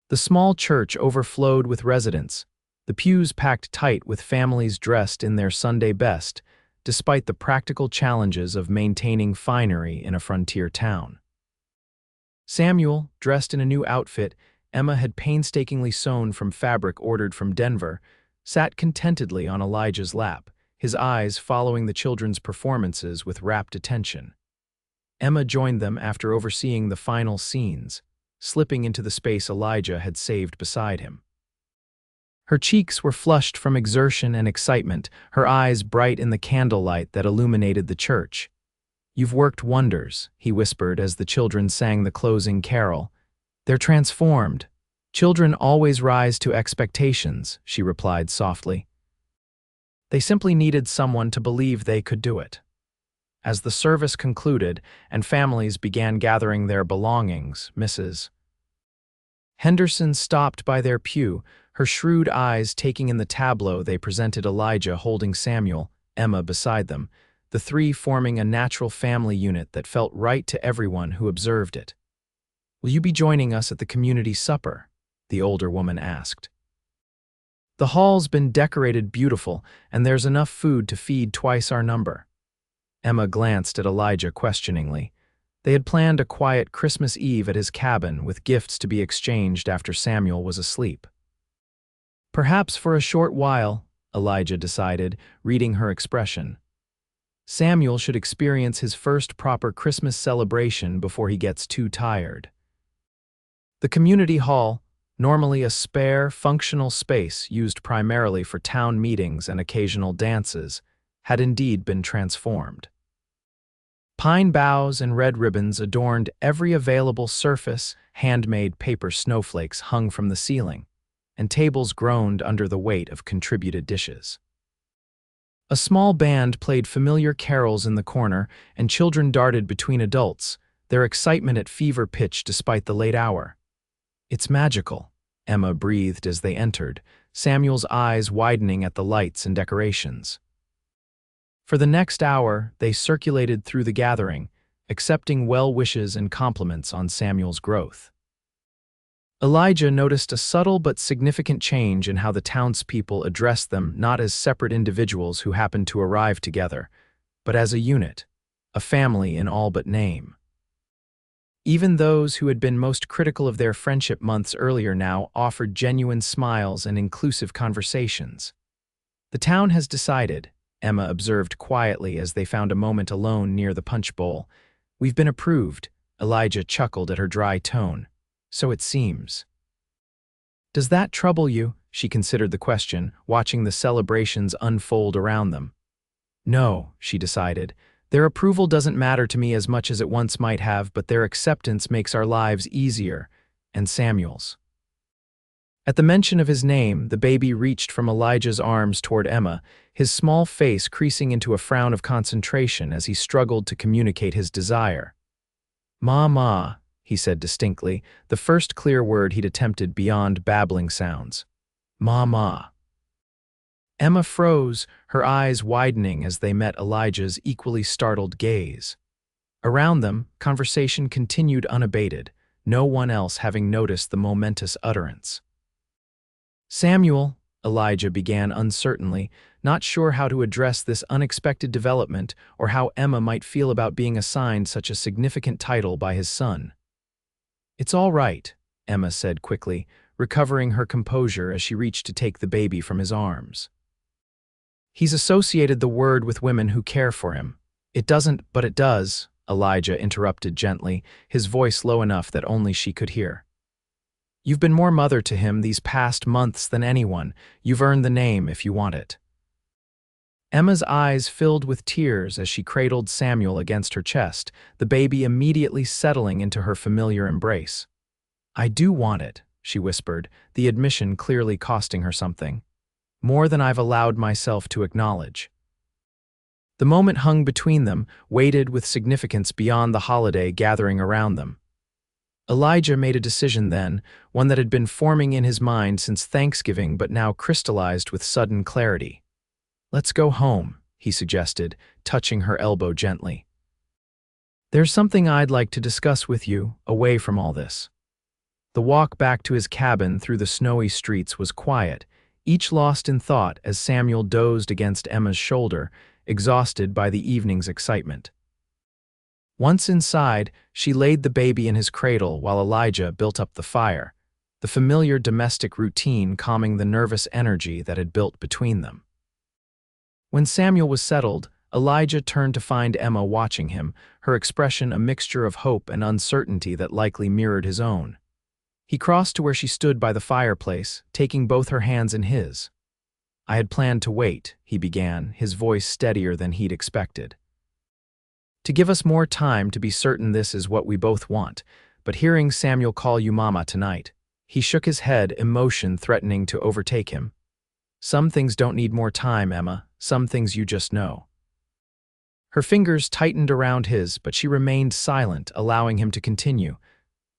[SPEAKER 1] The small church overflowed with residents, the pews packed tight with families dressed in their Sunday best, despite the practical challenges of maintaining finery in a frontier town. Samuel, dressed in a new outfit Emma had painstakingly sewn from fabric ordered from Denver, sat contentedly on Elijah's lap, his eyes following the children's performances with rapt attention. Emma joined them after overseeing the final scenes, slipping into the space Elijah had saved beside him. Her cheeks were flushed from exertion and excitement, her eyes bright in the candlelight that illuminated the church. "You've worked wonders," he whispered as the children sang the closing carol. "They're transformed. Children always rise to expectations," she replied softly. They simply needed someone to believe they could do it. As the service concluded and families began gathering their belongings, Mrs. Henderson stopped by their pew, her shrewd eyes taking in the tableau they presented, Elijah holding Samuel, Emma beside them, the three forming a natural family unit that felt right to everyone who observed it. "Will you be joining us at the community supper?" the older woman asked. "The hall's been decorated beautiful, and there's enough food to feed twice our number." Emma glanced at Elijah questioningly. They had planned a quiet Christmas Eve at his cabin with gifts to be exchanged after Samuel was asleep. "Perhaps for a short while," Elijah decided, reading her expression. "Samuel should experience his first proper Christmas celebration before he gets too tired." The community hall, normally a spare, functional space used primarily for town meetings and occasional dances, had indeed been transformed. Pine boughs and red ribbons adorned every available surface, handmade paper snowflakes hung from the ceiling, and tables groaned under the weight of contributed dishes. A small band played familiar carols in the corner, and children darted between adults, their excitement at fever pitch despite the late hour. "It's magical," Emma breathed as they entered, Samuel's eyes widening at the lights and decorations. For the next hour, they circulated through the gathering, accepting well wishes and compliments on Samuel's growth. Elijah noticed a subtle but significant change in how the townspeople addressed them, not as separate individuals who happened to arrive together, but as a unit, a family in all but name. Even those who had been most critical of their friendship months earlier now offered genuine smiles and inclusive conversations. "The town has decided," Emma observed quietly as they found a moment alone near the punch bowl. "We've been approved," Elijah chuckled at her dry tone. "So it seems." "Does that trouble you?" She considered the question, watching the celebrations unfold around them. "No," she decided. "Their approval doesn't matter to me as much as it once might have, but their acceptance makes our lives easier, and Samuel's." At the mention of his name, the baby reached from Elijah's arms toward Emma, his small face creasing into a frown of concentration as he struggled to communicate his desire. "Ma," he said distinctly, the first clear word he'd attempted beyond babbling sounds. "Ma." Emma froze, her eyes widening as they met Elijah's equally startled gaze. Around them, conversation continued unabated, no one else having noticed the momentous utterance. "Samuel," Elijah began uncertainly, not sure how to address this unexpected development or how Emma might feel about being assigned such a significant title by his son. "It's all right," Emma said quickly, recovering her composure as she reached to take the baby from his arms. He's associated the word with women who care for him. It doesn't, but it does, Elijah interrupted gently, his voice low enough that only she could hear. You've been more mother to him these past months than anyone. You've earned the name if you want it. Emma's eyes filled with tears as she cradled Samuel against her chest, the baby immediately settling into her familiar embrace. I do want it, she whispered, the admission clearly costing her something. More than I've allowed myself to acknowledge. The moment hung between them, weighted with significance beyond the holiday gathering around them. Elijah made a decision then, one that had been forming in his mind since Thanksgiving but now crystallized with sudden clarity. Let's go home, he suggested, touching her elbow gently. There's something I'd like to discuss with you, away from all this. The walk back to his cabin through the snowy streets was quiet, each lost in thought as Samuel dozed against Emma's shoulder, exhausted by the evening's excitement. Once inside, she laid the baby in his cradle while Elijah built up the fire, the familiar domestic routine calming the nervous energy that had built between them. When Samuel was settled, Elijah turned to find Emma watching him, her expression a mixture of hope and uncertainty that likely mirrored his own. He crossed to where she stood by the fireplace, taking both her hands in his. I had planned to wait, he began, his voice steadier than he'd expected. To give us more time to be certain this is what we both want, but hearing Samuel call you Mama tonight, he shook his head, emotion threatening to overtake him. Some things don't need more time, Emma, some things you just know. Her fingers tightened around his, but she remained silent, allowing him to continue.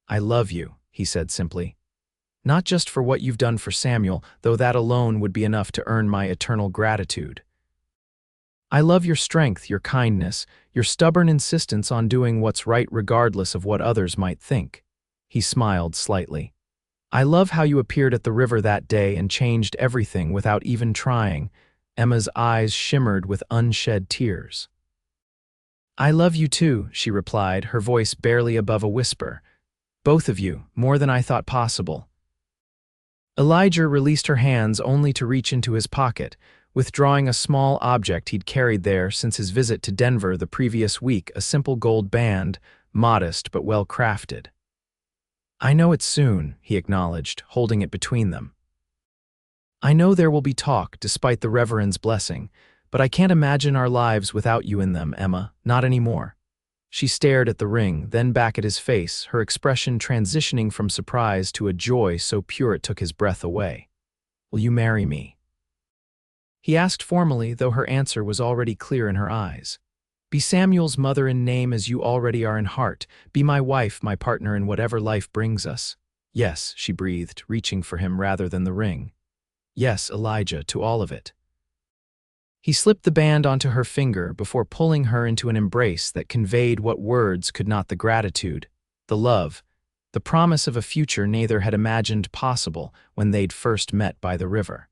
[SPEAKER 1] I love you, he said simply. Not just for what you've done for Samuel, though that alone would be enough to earn my eternal gratitude. I love your strength, your kindness, your stubborn insistence on doing what's right regardless of what others might think. He smiled slightly. I love how you appeared at the river that day and changed everything without even trying. Emma's eyes shimmered with unshed tears. I love you too, she replied, her voice barely above a whisper. Both of you, more than I thought possible. Elijah released her hands only to reach into his pocket, withdrawing a small object he'd carried there since his visit to Denver the previous week, a simple gold band, modest but well crafted. I know it's soon, he acknowledged, holding it between them. I know there will be talk, despite the Reverend's blessing, but I can't imagine our lives without you in them, Emma, not anymore. She stared at the ring, then back at his face, her expression transitioning from surprise to a joy so pure it took his breath away. Will you marry me? He asked formally, though her answer was already clear in her eyes. Be Samuel's mother in name as you already are in heart. Be my wife, my partner in whatever life brings us. Yes, she breathed, reaching for him rather than the ring. Yes, Elijah, to all of it. He slipped the band onto her finger before pulling her into an embrace that conveyed what words could not: the gratitude, the love, the promise of a future neither had imagined possible when they'd first met by the river.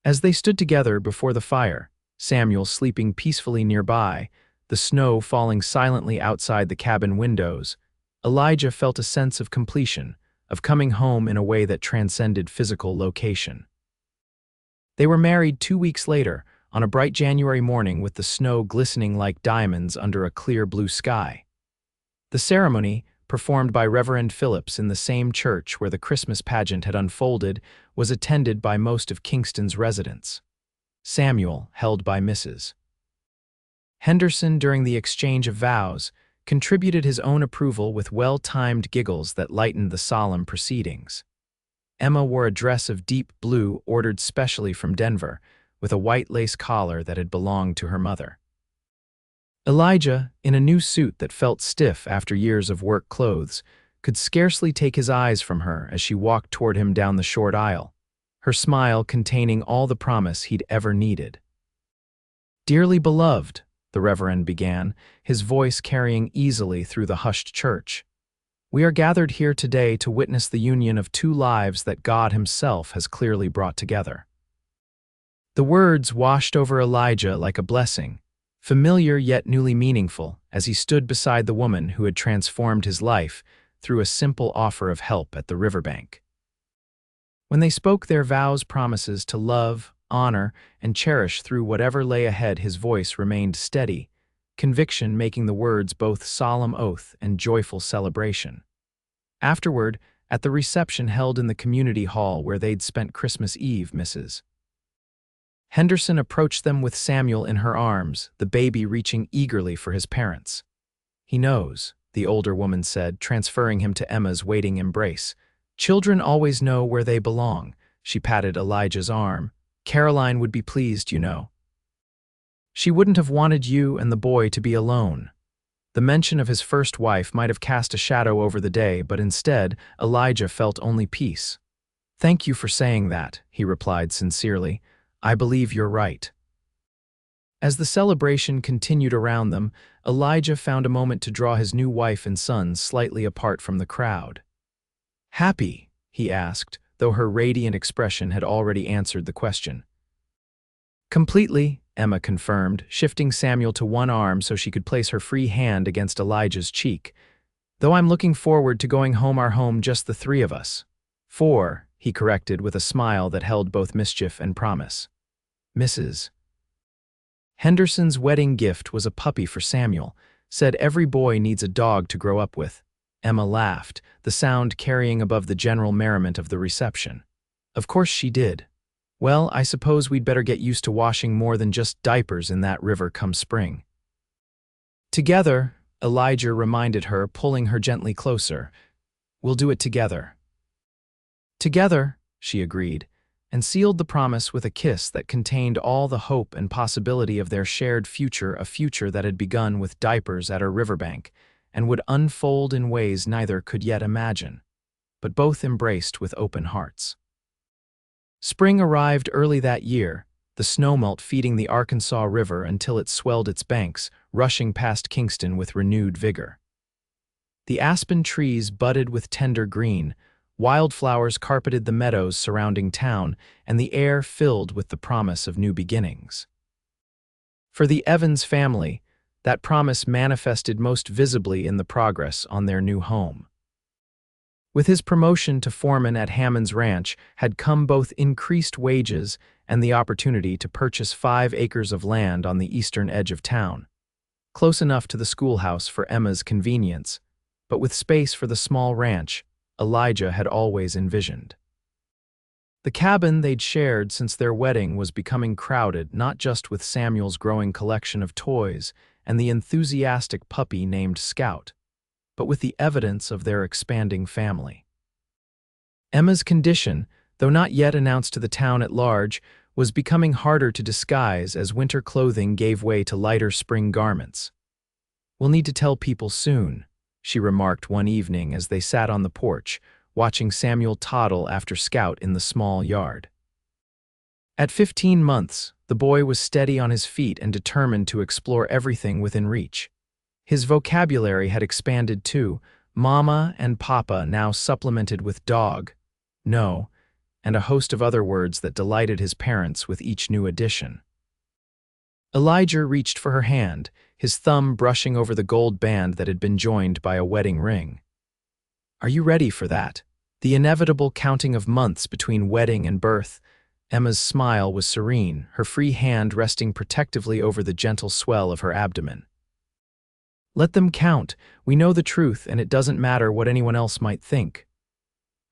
[SPEAKER 1] As they stood together before the fire, Samuel sleeping peacefully nearby, the snow falling silently outside the cabin windows, Elijah felt a sense of completion, of coming home in a way that transcended physical location. They were married 2 weeks later, on a bright January morning with the snow glistening like diamonds under a clear blue sky. The ceremony, performed by Reverend Phillips in the same church where the Christmas pageant had unfolded, was attended by most of Kingston's residents. Samuel, held by Mrs. Henderson during the exchange of vows, contributed his own approval with well-timed giggles that lightened the solemn proceedings. Emma wore a dress of deep blue ordered specially from Denver, with a white lace collar that had belonged to her mother. Elijah, in a new suit that felt stiff after years of work clothes, could scarcely take his eyes from her as she walked toward him down the short aisle, her smile containing all the promise he'd ever needed. Dearly beloved, the Reverend began, his voice carrying easily through the hushed church. We are gathered here today to witness the union of two lives that God Himself has clearly brought together. The words washed over Elijah like a blessing, familiar yet newly meaningful, as he stood beside the woman who had transformed his life through a simple offer of help at the riverbank. When they spoke their vows, promises to love, honor, and cherish through whatever lay ahead. His voice remained steady, conviction making the words both solemn oath and joyful celebration. Afterward, at the reception held in the community hall where they'd spent Christmas Eve, Mrs. Henderson approached them with Samuel in her arms, the baby reaching eagerly for his parents. "He knows," the older woman said, transferring him to Emma's waiting embrace. "Children always know where they belong." She patted Elijah's arm. "Caroline would be pleased, you know. She wouldn't have wanted you and the boy to be alone." The mention of his first wife might have cast a shadow over the day, but instead, Elijah felt only peace. "Thank you for saying that," he replied sincerely. "I believe you're right." As the celebration continued around them, Elijah found a moment to draw his new wife and sons slightly apart from the crowd. "Happy?" he asked, though her radiant expression had already answered the question. "Completely," Emma confirmed, shifting Samuel to one arm so she could place her free hand against Elijah's cheek. "Though I'm looking forward to going home, our home, just the three of us." "Four," he corrected with a smile that held both mischief and promise. Mrs. Henderson's wedding gift was a puppy for Samuel, said every boy needs a dog to grow up with. Emma laughed, the sound carrying above the general merriment of the reception. "Of course she did. Well, I suppose we'd better get used to washing more than just diapers in that river come spring." "Together," Elijah reminded her, pulling her gently closer. "We'll do it together." "Together," she agreed, and sealed the promise with a kiss that contained all the hope and possibility of their shared future, a future that had begun with diapers at her riverbank and would unfold in ways neither could yet imagine, but both embraced with open hearts. Spring arrived early that year, the snowmelt feeding the Arkansas River until it swelled its banks, rushing past Kingston with renewed vigor. The aspen trees budded with tender green, wildflowers carpeted the meadows surrounding town, and the air filled with the promise of new beginnings. For the Evans family, that promise manifested most visibly in the progress on their new home. With his promotion to foreman at Hammond's Ranch had come both increased wages and the opportunity to purchase 5 acres of land on the eastern edge of town, close enough to the schoolhouse for Emma's convenience, but with space for the small ranch Elijah had always envisioned. The cabin they'd shared since their wedding was becoming crowded not just with Samuel's growing collection of toys and the enthusiastic puppy named Scout, but with the evidence of their expanding family. Emma's condition, though not yet announced to the town at large, was becoming harder to disguise as winter clothing gave way to lighter spring garments. "We'll need to tell people soon," she remarked one evening as they sat on the porch, watching Samuel toddle after Scout in the small yard. At 15 months, the boy was steady on his feet and determined to explore everything within reach. His vocabulary had expanded too, mama and papa now supplemented with dog, no, and a host of other words that delighted his parents with each new addition. Elijah reached for her hand, his thumb brushing over the gold band that had been joined by a wedding ring. "Are you ready for that? The inevitable counting of months between wedding and birth." Emma's smile was serene, her free hand resting protectively over the gentle swell of her abdomen. "Let them count. We know the truth, and it doesn't matter what anyone else might think."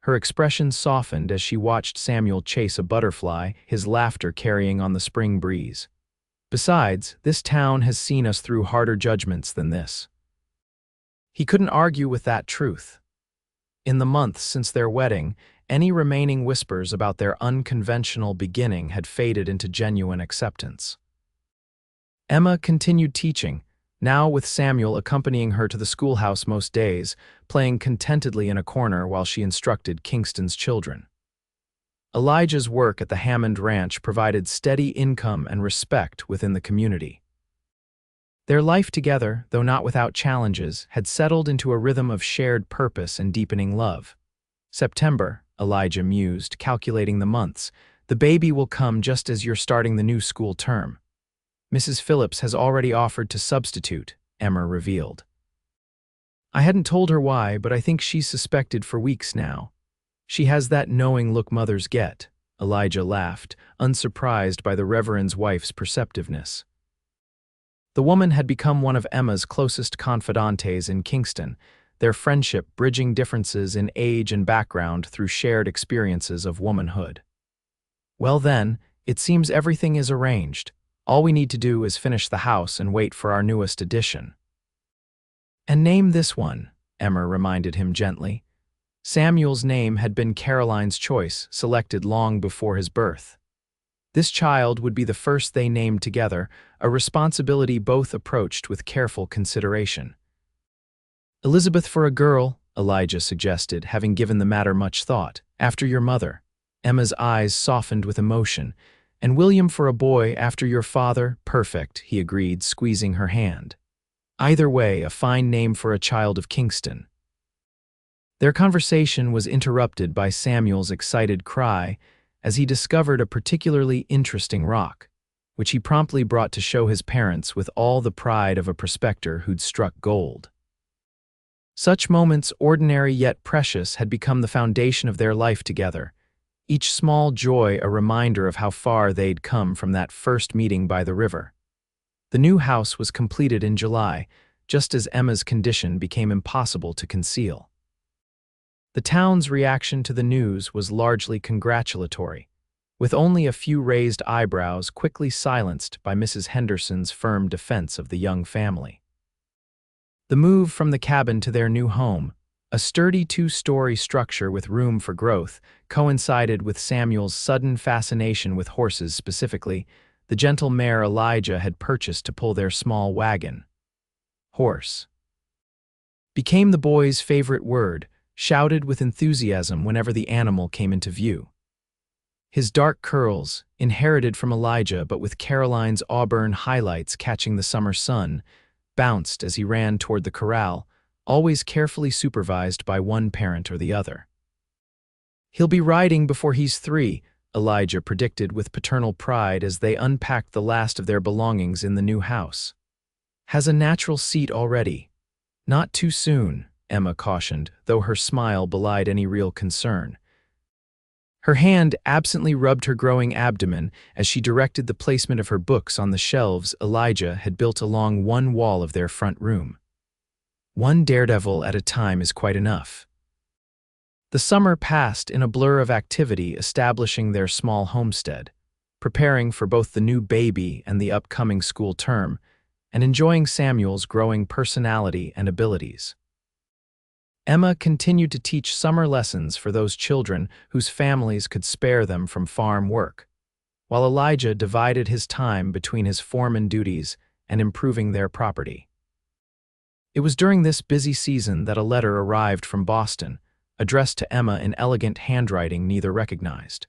[SPEAKER 1] Her expression softened as she watched Samuel chase a butterfly, his laughter carrying on the spring breeze. "Besides, this town has seen us through harder judgments than this." He couldn't argue with that truth. In the months since their wedding, any remaining whispers about their unconventional beginning had faded into genuine acceptance. Emma continued teaching, now with Samuel accompanying her to the schoolhouse most days, playing contentedly in a corner while she instructed Kingston's children. Elijah's work at the Hammond Ranch provided steady income and respect within the community. Their life together, though not without challenges, had settled into a rhythm of shared purpose and deepening love. "September," Elijah mused, calculating the months. "The baby will come just as you're starting the new school term." "Mrs. Phillips has already offered to substitute," Emma revealed. "I hadn't told her why, but I think she's suspected for weeks now. She has that knowing look mothers get," Elijah laughed, unsurprised by the Reverend's wife's perceptiveness. The woman had become one of Emma's closest confidantes in Kingston, their friendship bridging differences in age and background through shared experiences of womanhood. Well then, it seems everything is arranged. All we need to do is finish the house and wait for our newest addition. And name this one, Emma reminded him gently. Samuel's name had been Caroline's choice, selected long before his birth. This child would be the first they named together, a responsibility both approached with careful consideration. Elizabeth for a girl, Elijah suggested, having given the matter much thought. After your mother. Emma's eyes softened with emotion. And William for a boy, after your father. Perfect, he agreed, squeezing her hand. Either way, a fine name for a child of Kingston. Their conversation was interrupted by Samuel's excited cry as he discovered a particularly interesting rock, which he promptly brought to show his parents with all the pride of a prospector who'd struck gold. Such moments, ordinary yet precious, had become the foundation of their life together, each small joy a reminder of how far they'd come from that first meeting by the river. The new house was completed in July, just as Emma's condition became impossible to conceal. The town's reaction to the news was largely congratulatory, with only a few raised eyebrows quickly silenced by Mrs. Henderson's firm defense of the young family. The move from the cabin to their new home, a sturdy two-story structure with room for growth, coincided with Samuel's sudden fascination with horses, specifically the gentle mare Elijah had purchased to pull their small wagon. Horse became the boy's favorite word, shouted with enthusiasm whenever the animal came into view. His dark curls, inherited from Elijah but with Caroline's auburn highlights catching the summer sun, bounced as he ran toward the corral, always carefully supervised by one parent or the other. He'll be riding before he's 3, Elijah predicted with paternal pride as they unpacked the last of their belongings in the new house. Has a natural seat already. Not too soon, Emma cautioned, though her smile belied any real concern. Her hand absently rubbed her growing abdomen as she directed the placement of her books on the shelves Elijah had built along one wall of their front room. One daredevil at a time is quite enough. The summer passed in a blur of activity establishing their small homestead, preparing for both the new baby and the upcoming school term, and enjoying Samuel's growing personality and abilities. Emma continued to teach summer lessons for those children whose families could spare them from farm work, while Elijah divided his time between his foreman duties and improving their property. It was during this busy season that a letter arrived from Boston, addressed to Emma in elegant handwriting neither recognized.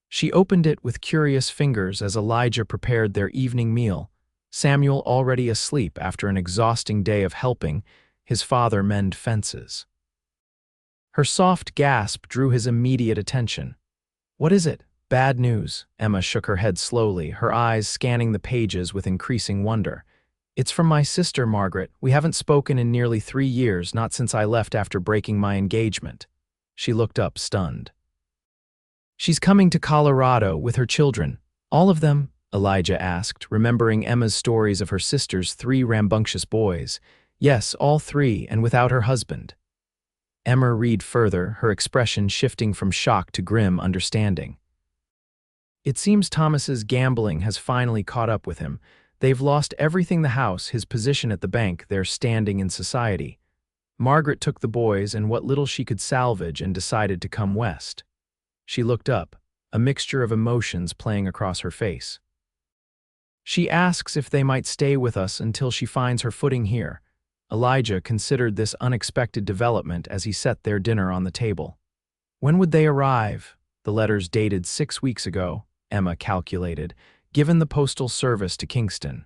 [SPEAKER 1] She opened it with curious fingers as Elijah prepared their evening meal, Samuel already asleep after an exhausting day of helping his father mend fences. Her soft gasp drew his immediate attention. What is it? Bad news. Emma shook her head slowly, her eyes scanning the pages with increasing wonder. It's from my sister, Margaret. We haven't spoken in nearly 3 years, not since I left after breaking my engagement. She looked up, stunned. She's coming to Colorado with her children. All of them? Elijah asked, remembering Emma's stories of her sister's 3 rambunctious boys. Yes, all 3, and without her husband. Emma read further, her expression shifting from shock to grim understanding. It seems Thomas's gambling has finally caught up with him. They've lost everything: the house, his position at the bank, their standing in society. Margaret took the boys and what little she could salvage and decided to come west. She looked up, a mixture of emotions playing across her face. She asks if they might stay with us until she finds her footing here. Elijah considered this unexpected development as he set their dinner on the table. When would they arrive? The letters dated 6 weeks ago, Emma calculated, given the postal service to Kingston.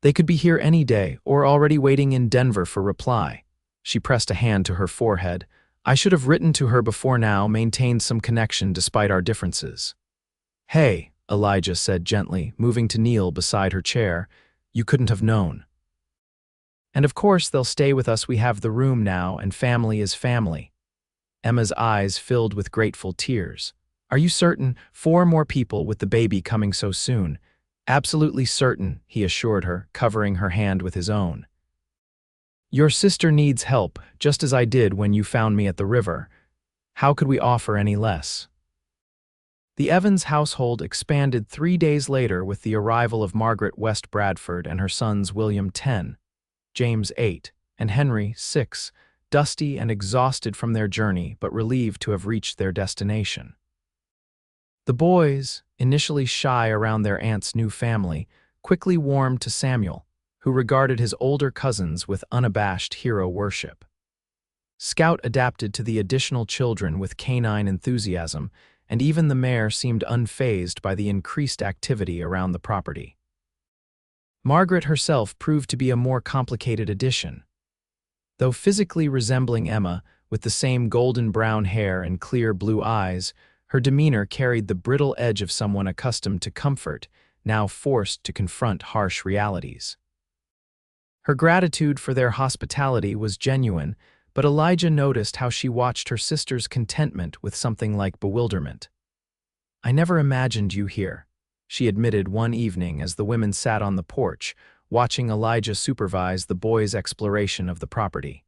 [SPEAKER 1] They could be here any day, or already waiting in Denver for reply. She pressed a hand to her forehead. I should have written to her before now, maintained some connection despite our differences. Hey, Elijah said gently, moving to kneel beside her chair. You couldn't have known. And of course they'll stay with us. We have the room now, and family is family. Emma's eyes filled with grateful tears. Are you certain? 4 more people with the baby coming so soon. Absolutely certain, he assured her, covering her hand with his own. Your sister needs help, just as I did when you found me at the river. How could we offer any less? The Evans household expanded 3 days later with the arrival of Margaret West Bradford and her sons William 10, James 8, and Henry 6, dusty and exhausted from their journey but relieved to have reached their destination. The boys, initially shy around their aunt's new family, quickly warmed to Samuel, who regarded his older cousins with unabashed hero worship. Scout adapted to the additional children with canine enthusiasm, and even the mare seemed unfazed by the increased activity around the property. Margaret herself proved to be a more complicated addition. Though physically resembling Emma, with the same golden brown hair and clear blue eyes, her demeanor carried the brittle edge of someone accustomed to comfort, now forced to confront harsh realities. Her gratitude for their hospitality was genuine, but Elijah noticed how she watched her sister's contentment with something like bewilderment. "I never imagined you here," she admitted one evening as the women sat on the porch, watching Elijah supervise the boys' exploration of the property.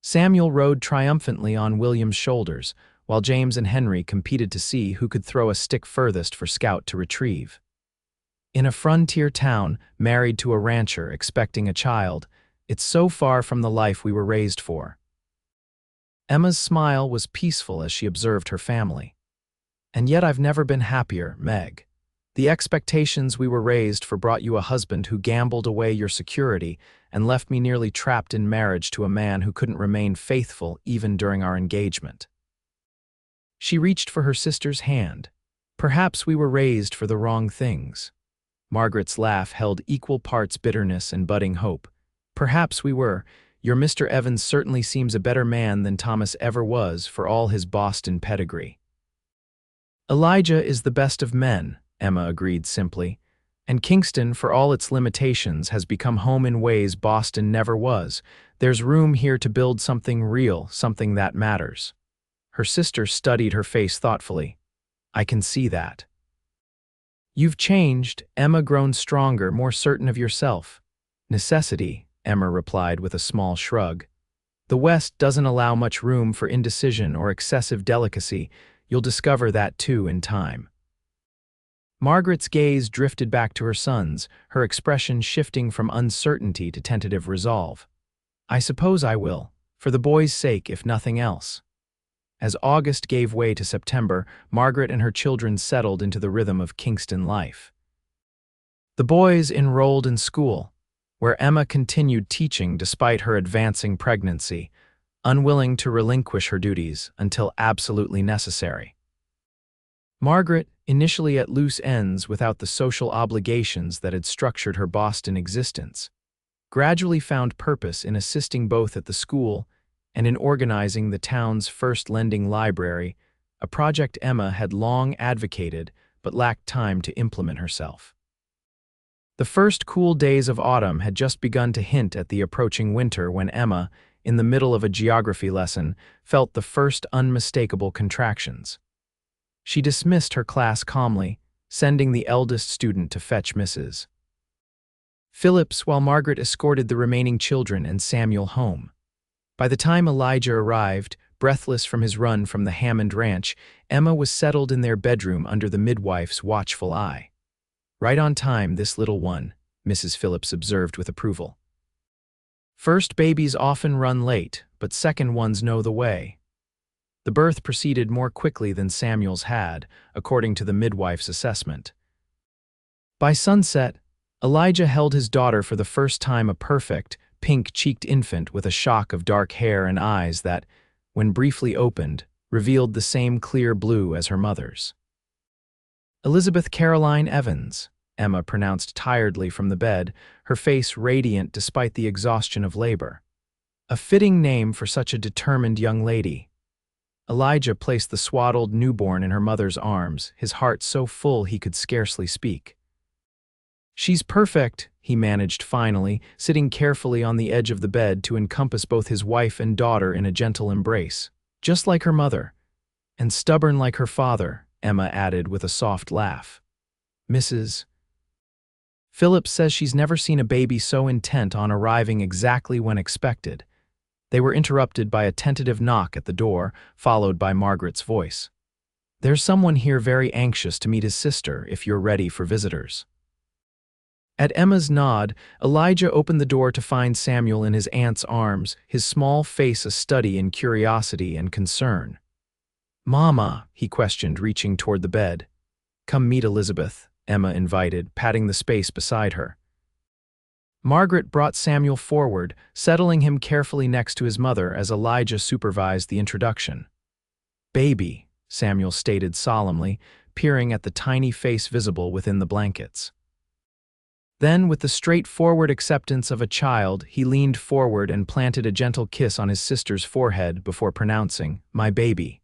[SPEAKER 1] Samuel rode triumphantly on William's shoulders, while James and Henry competed to see who could throw a stick furthest for Scout to retrieve. In a frontier town, married to a rancher expecting a child, it's so far from the life we were raised for. Emma's smile was peaceful as she observed her family. "And yet I've never been happier, Meg. The expectations we were raised for brought you a husband who gambled away your security and left me nearly trapped in marriage to a man who couldn't remain faithful even during our engagement." She reached for her sister's hand. "Perhaps we were raised for the wrong things." Margaret's laugh held equal parts bitterness and budding hope. "Perhaps we were. Your Mr. Evans certainly seems a better man than Thomas ever was for all his Boston pedigree." "Elijah is the best of men," Emma agreed simply, "and Kingston, for all its limitations, has become home in ways Boston never was. There's room here to build something real, something that matters." Her sister studied her face thoughtfully. "I can see that." "You've changed," Emma grown stronger, more certain of yourself. "Necessity," Emma replied with a small shrug. "The West doesn't allow much room for indecision or excessive delicacy. You'll discover that too in time." Margaret's gaze drifted back to her sons, her expression shifting from uncertainty to tentative resolve. "I suppose I will, for the boys' sake if nothing else." As August gave way to September, Margaret and her children settled into the rhythm of Kingston life. The boys enrolled in school, where Emma continued teaching despite her advancing pregnancy, unwilling to relinquish her duties until absolutely necessary. Margaret, initially at loose ends without the social obligations that had structured her Boston existence, gradually found purpose in assisting both at the school and in organizing the town's first lending library, a project Emma had long advocated but lacked time to implement herself. The first cool days of autumn had just begun to hint at the approaching winter when Emma, in the middle of a geography lesson, felt the first unmistakable contractions. She dismissed her class calmly, sending the eldest student to fetch Mrs. Phillips while Margaret escorted the remaining children and Samuel home. By the time Elijah arrived, breathless from his run from the Hammond Ranch, Emma was settled in their bedroom under the midwife's watchful eye. "Right on time, this little one," Mrs. Phillips observed with approval. "First babies often run late, but second ones know the way." The birth proceeded more quickly than Samuel's had, according to the midwife's assessment. By sunset, Elijah held his daughter for the first time, a perfect, pink-cheeked infant with a shock of dark hair and eyes that, when briefly opened, revealed the same clear blue as her mother's. "Elizabeth Caroline Evans," Emma pronounced tiredly from the bed, her face radiant despite the exhaustion of labor. "A fitting name for such a determined young lady." Elijah placed the swaddled newborn in her mother's arms, his heart so full he could scarcely speak. "She's perfect," he managed finally, sitting carefully on the edge of the bed to encompass both his wife and daughter in a gentle embrace. "Just like her mother. And stubborn like her father, Emma added with a soft laugh. Mrs. Phillips says she's never seen a baby so intent on arriving exactly when expected. They were interrupted by a tentative knock at the door, followed by Margaret's voice. There's someone here very anxious to meet his sister if you're ready for visitors. At Emma's nod, Elijah opened the door to find Samuel in his aunt's arms, his small face a study in curiosity and concern. Mama, he questioned, reaching toward the bed. Come meet Elizabeth, Emma invited, patting the space beside her. Margaret brought Samuel forward, settling him carefully next to his mother as Elijah supervised the introduction. Baby, Samuel stated solemnly, peering at the tiny face visible within the blankets. Then, with the straightforward acceptance of a child, he leaned forward and planted a gentle kiss on his sister's forehead before pronouncing, "My baby."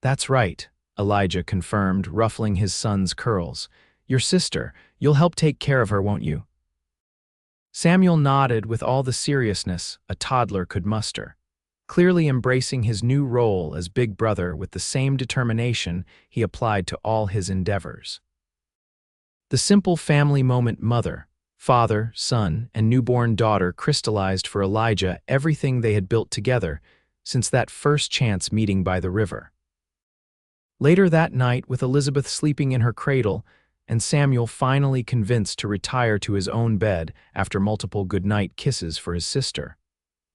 [SPEAKER 1] That's right, Elijah confirmed, ruffling his son's curls. Your sister, you'll help take care of her, won't you? Samuel nodded with all the seriousness a toddler could muster, clearly embracing his new role as big brother with the same determination he applied to all his endeavors. The simple family moment mother, father, son, and newborn daughter crystallized for Elijah everything they had built together since that first chance meeting by the river. Later that night, with Elizabeth sleeping in her cradle and Samuel finally convinced to retire to his own bed after multiple goodnight kisses for his sister,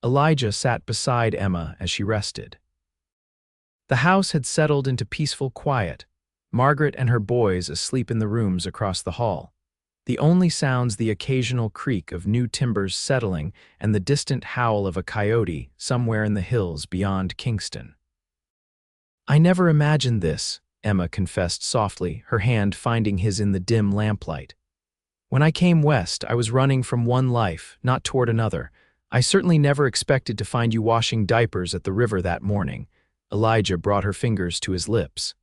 [SPEAKER 1] Elijah sat beside Emma as she rested. The house had settled into peaceful quiet, Margaret and her boys asleep in the rooms across the hall. The only sounds the occasional creak of new timbers settling and the distant howl of a coyote somewhere in the hills beyond Kingston. I never imagined this, Emma confessed softly, her hand finding his in the dim lamplight. When I came west, I was running from one life, not toward another. I certainly never expected to find you washing diapers at the river that morning. Elijah brought her fingers to his lips.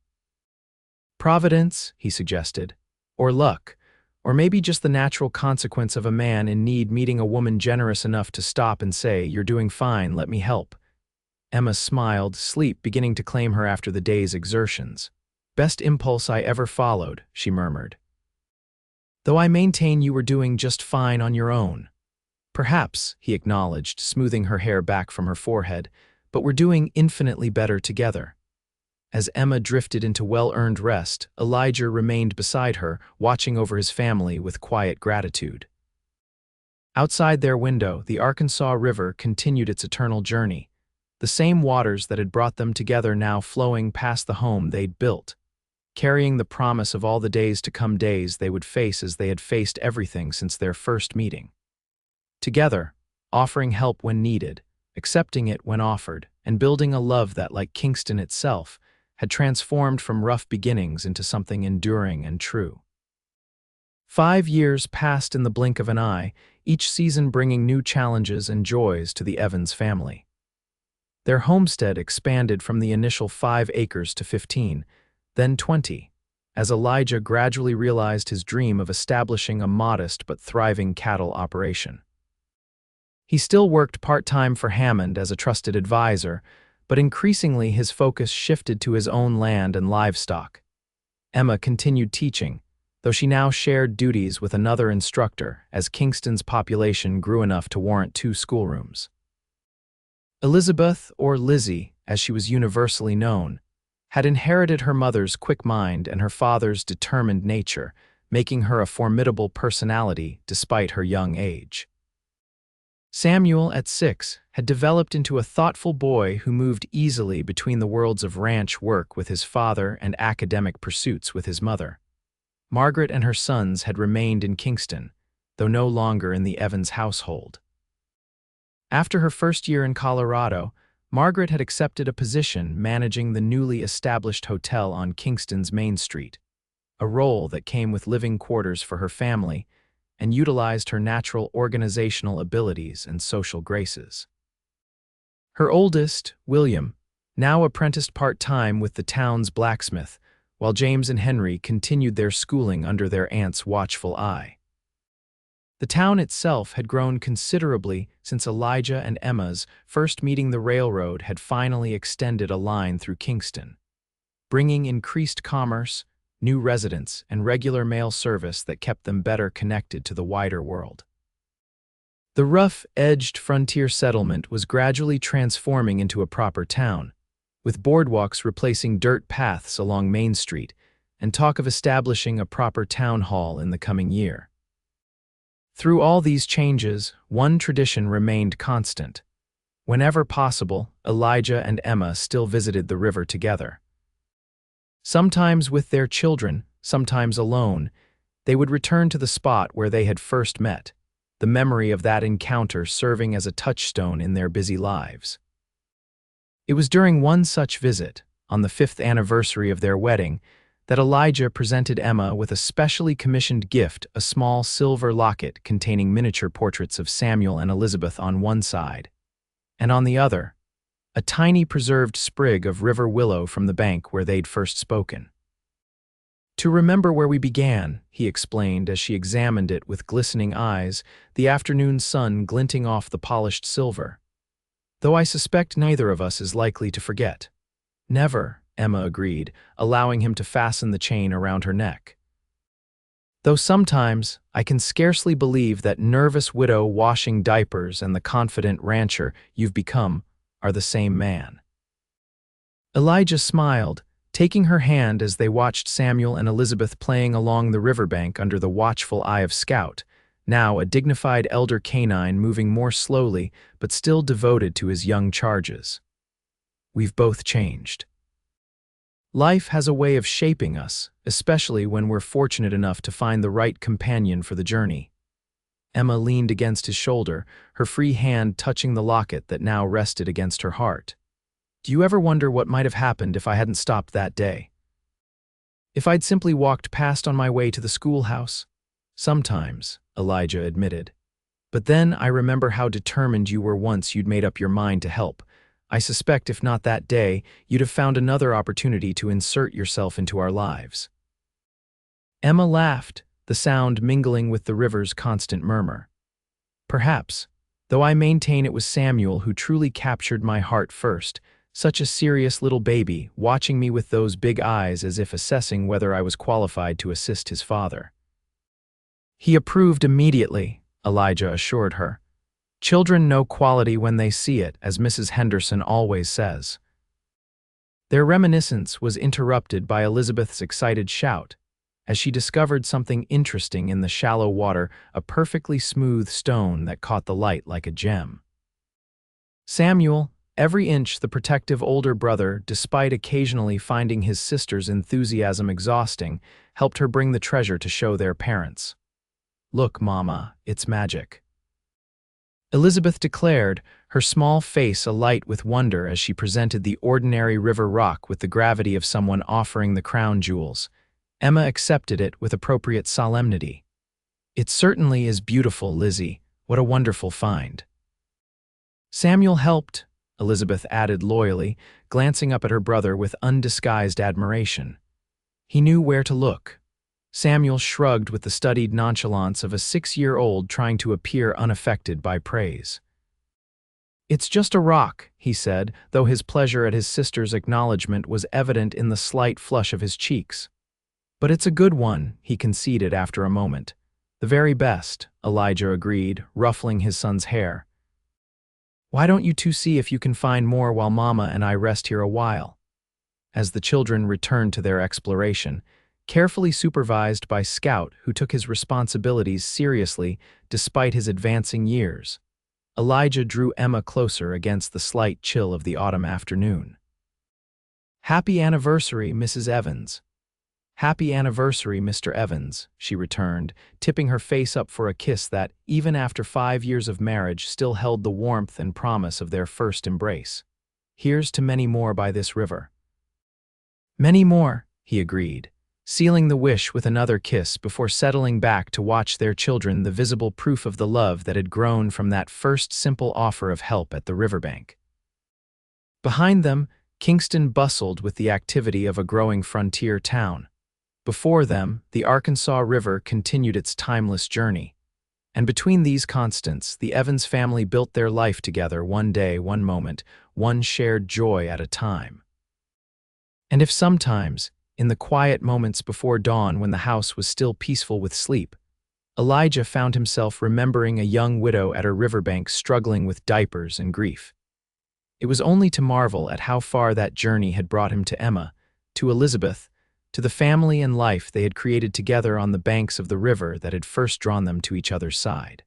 [SPEAKER 1] Providence, he suggested, or luck, or maybe just the natural consequence of a man in need meeting a woman generous enough to stop and say, "You're doing fine, let me help." Emma smiled, sleep beginning to claim her after the day's exertions. Best impulse I ever followed, she murmured. Though I maintain you were doing just fine on your own. Perhaps, he acknowledged, smoothing her hair back from her forehead, but we're doing infinitely better together. As Emma drifted into well-earned rest, Elijah remained beside her, watching over his family with quiet gratitude. Outside their window, the Arkansas River continued its eternal journey, the same waters that had brought them together now flowing past the home they'd built, carrying the promise of all the days to come, days they would face as they had faced everything since their first meeting. Together, offering help when needed, accepting it when offered, and building a love that, like Kingston itself, had transformed from rough beginnings into something enduring and true. 5 years passed in the blink of an eye, each season bringing new challenges and joys to the Evans family. Their homestead expanded from the initial 5 acres to 15, then 20, as Elijah gradually realized his dream of establishing a modest but thriving cattle operation. He still worked part-time for Hammond as a trusted advisor, but increasingly his focus shifted to his own land and livestock. Emma continued teaching, though she now shared duties with another instructor as Kingston's population grew enough to warrant 2 schoolrooms. Elizabeth, or Lizzie, as she was universally known, had inherited her mother's quick mind and her father's determined nature, making her a formidable personality despite her young age. Samuel, at 6, had developed into a thoughtful boy who moved easily between the worlds of ranch work with his father and academic pursuits with his mother. Margaret and her sons had remained in Kingston, though no longer in the Evans household. After her first year in Colorado, Margaret had accepted a position managing the newly established hotel on Kingston's Main Street, a role that came with living quarters for her family and utilized her natural organizational abilities and social graces. Her oldest, William, now apprenticed part-time with the town's blacksmith, while James and Henry continued their schooling under their aunt's watchful eye. The town itself had grown considerably since Elijah and Emma's first meeting. The railroad had finally extended a line through Kingston, bringing increased commerce, new residents, and regular mail service that kept them better connected to the wider world. The rough-edged frontier settlement was gradually transforming into a proper town, with boardwalks replacing dirt paths along Main Street, and talk of establishing a proper town hall in the coming year. Through all these changes, one tradition remained constant. Whenever possible, Elijah and Emma still visited the river together. Sometimes with their children, sometimes alone, they would return to the spot where they had first met, the memory of that encounter serving as a touchstone in their busy lives. It was during one such visit, on the 5th anniversary of their wedding, that Elijah presented Emma with a specially commissioned gift, a small silver locket containing miniature portraits of Samuel and Elizabeth on one side, and on the other, a tiny preserved sprig of river willow from the bank where they'd first spoken. "To remember where we began," he explained as she examined it with glistening eyes, the afternoon sun glinting off the polished silver. "Though I suspect neither of us is likely to forget." "Never," Emma agreed, allowing him to fasten the chain around her neck. "Though sometimes I can scarcely believe that nervous widow washing diapers and the confident rancher you've become are the same man." Elijah smiled, taking her hand as they watched Samuel and Elizabeth playing along the riverbank under the watchful eye of Scout, now a dignified elder canine moving more slowly but still devoted to his young charges. "We've both changed. Life has a way of shaping us, especially when we're fortunate enough to find the right companion for the journey." Emma leaned against his shoulder, her free hand touching the locket that now rested against her heart. "Do you ever wonder what might have happened if I hadn't stopped that day? If I'd simply walked past on my way to the schoolhouse?" "Sometimes," Elijah admitted. "But then I remember how determined you were once you'd made up your mind to help. I suspect if not that day, you'd have found another opportunity to insert yourself into our lives." Emma laughed, the sound mingling with the river's constant murmur. "Perhaps, though I maintain it was Samuel who truly captured my heart first, such a serious little baby, watching me with those big eyes as if assessing whether I was qualified to assist his father." "He approved immediately," Elijah assured her. "Children know quality when they see it, as Mrs. Henderson always says." Their reminiscence was interrupted by Elizabeth's excited shout, as she discovered something interesting in the shallow water, a perfectly smooth stone that caught the light like a gem. Samuel, every inch the protective older brother, despite occasionally finding his sister's enthusiasm exhausting, helped her bring the treasure to show their parents. "Look, Mama, it's magic," Elizabeth declared, her small face alight with wonder as she presented the ordinary river rock with the gravity of someone offering the crown jewels. Emma accepted it with appropriate solemnity. "It certainly is beautiful, Lizzie. What a wonderful find." "Samuel helped," Elizabeth added loyally, glancing up at her brother with undisguised admiration. "He knew where to look." Samuel shrugged with the studied nonchalance of a 6-year-old trying to appear unaffected by praise. "It's just a rock," he said, though his pleasure at his sister's acknowledgement was evident in the slight flush of his cheeks. "But it's a good one," he conceded after a moment. "The very best," Elijah agreed, ruffling his son's hair. "Why don't you two see if you can find more while Mama and I rest here a while?" As the children returned to their exploration, carefully supervised by Scout, who took his responsibilities seriously despite his advancing years, Elijah drew Emma closer against the slight chill of the autumn afternoon. "Happy anniversary, Mrs. Evans." "Happy anniversary, Mr. Evans," she returned, tipping her face up for a kiss that, even after 5 years of marriage, still held the warmth and promise of their first embrace. "Here's to many more by this river." "Many more," he agreed, sealing the wish with another kiss before settling back to watch their children, the visible proof of the love that had grown from that first simple offer of help at the riverbank. Behind them, Kingston bustled with the activity of a growing frontier town. Before them, the Arkansas River continued its timeless journey. And between these constants, the Evans family built their life together, one day, one moment, one shared joy at a time. And if sometimes, in the quiet moments before dawn when the house was still peaceful with sleep, Elijah found himself remembering a young widow at her riverbank struggling with diapers and grief. It was only to marvel at how far that journey had brought him to Emma, to Elizabeth, to the family and life they had created together on the banks of the river that had first drawn them to each other's side.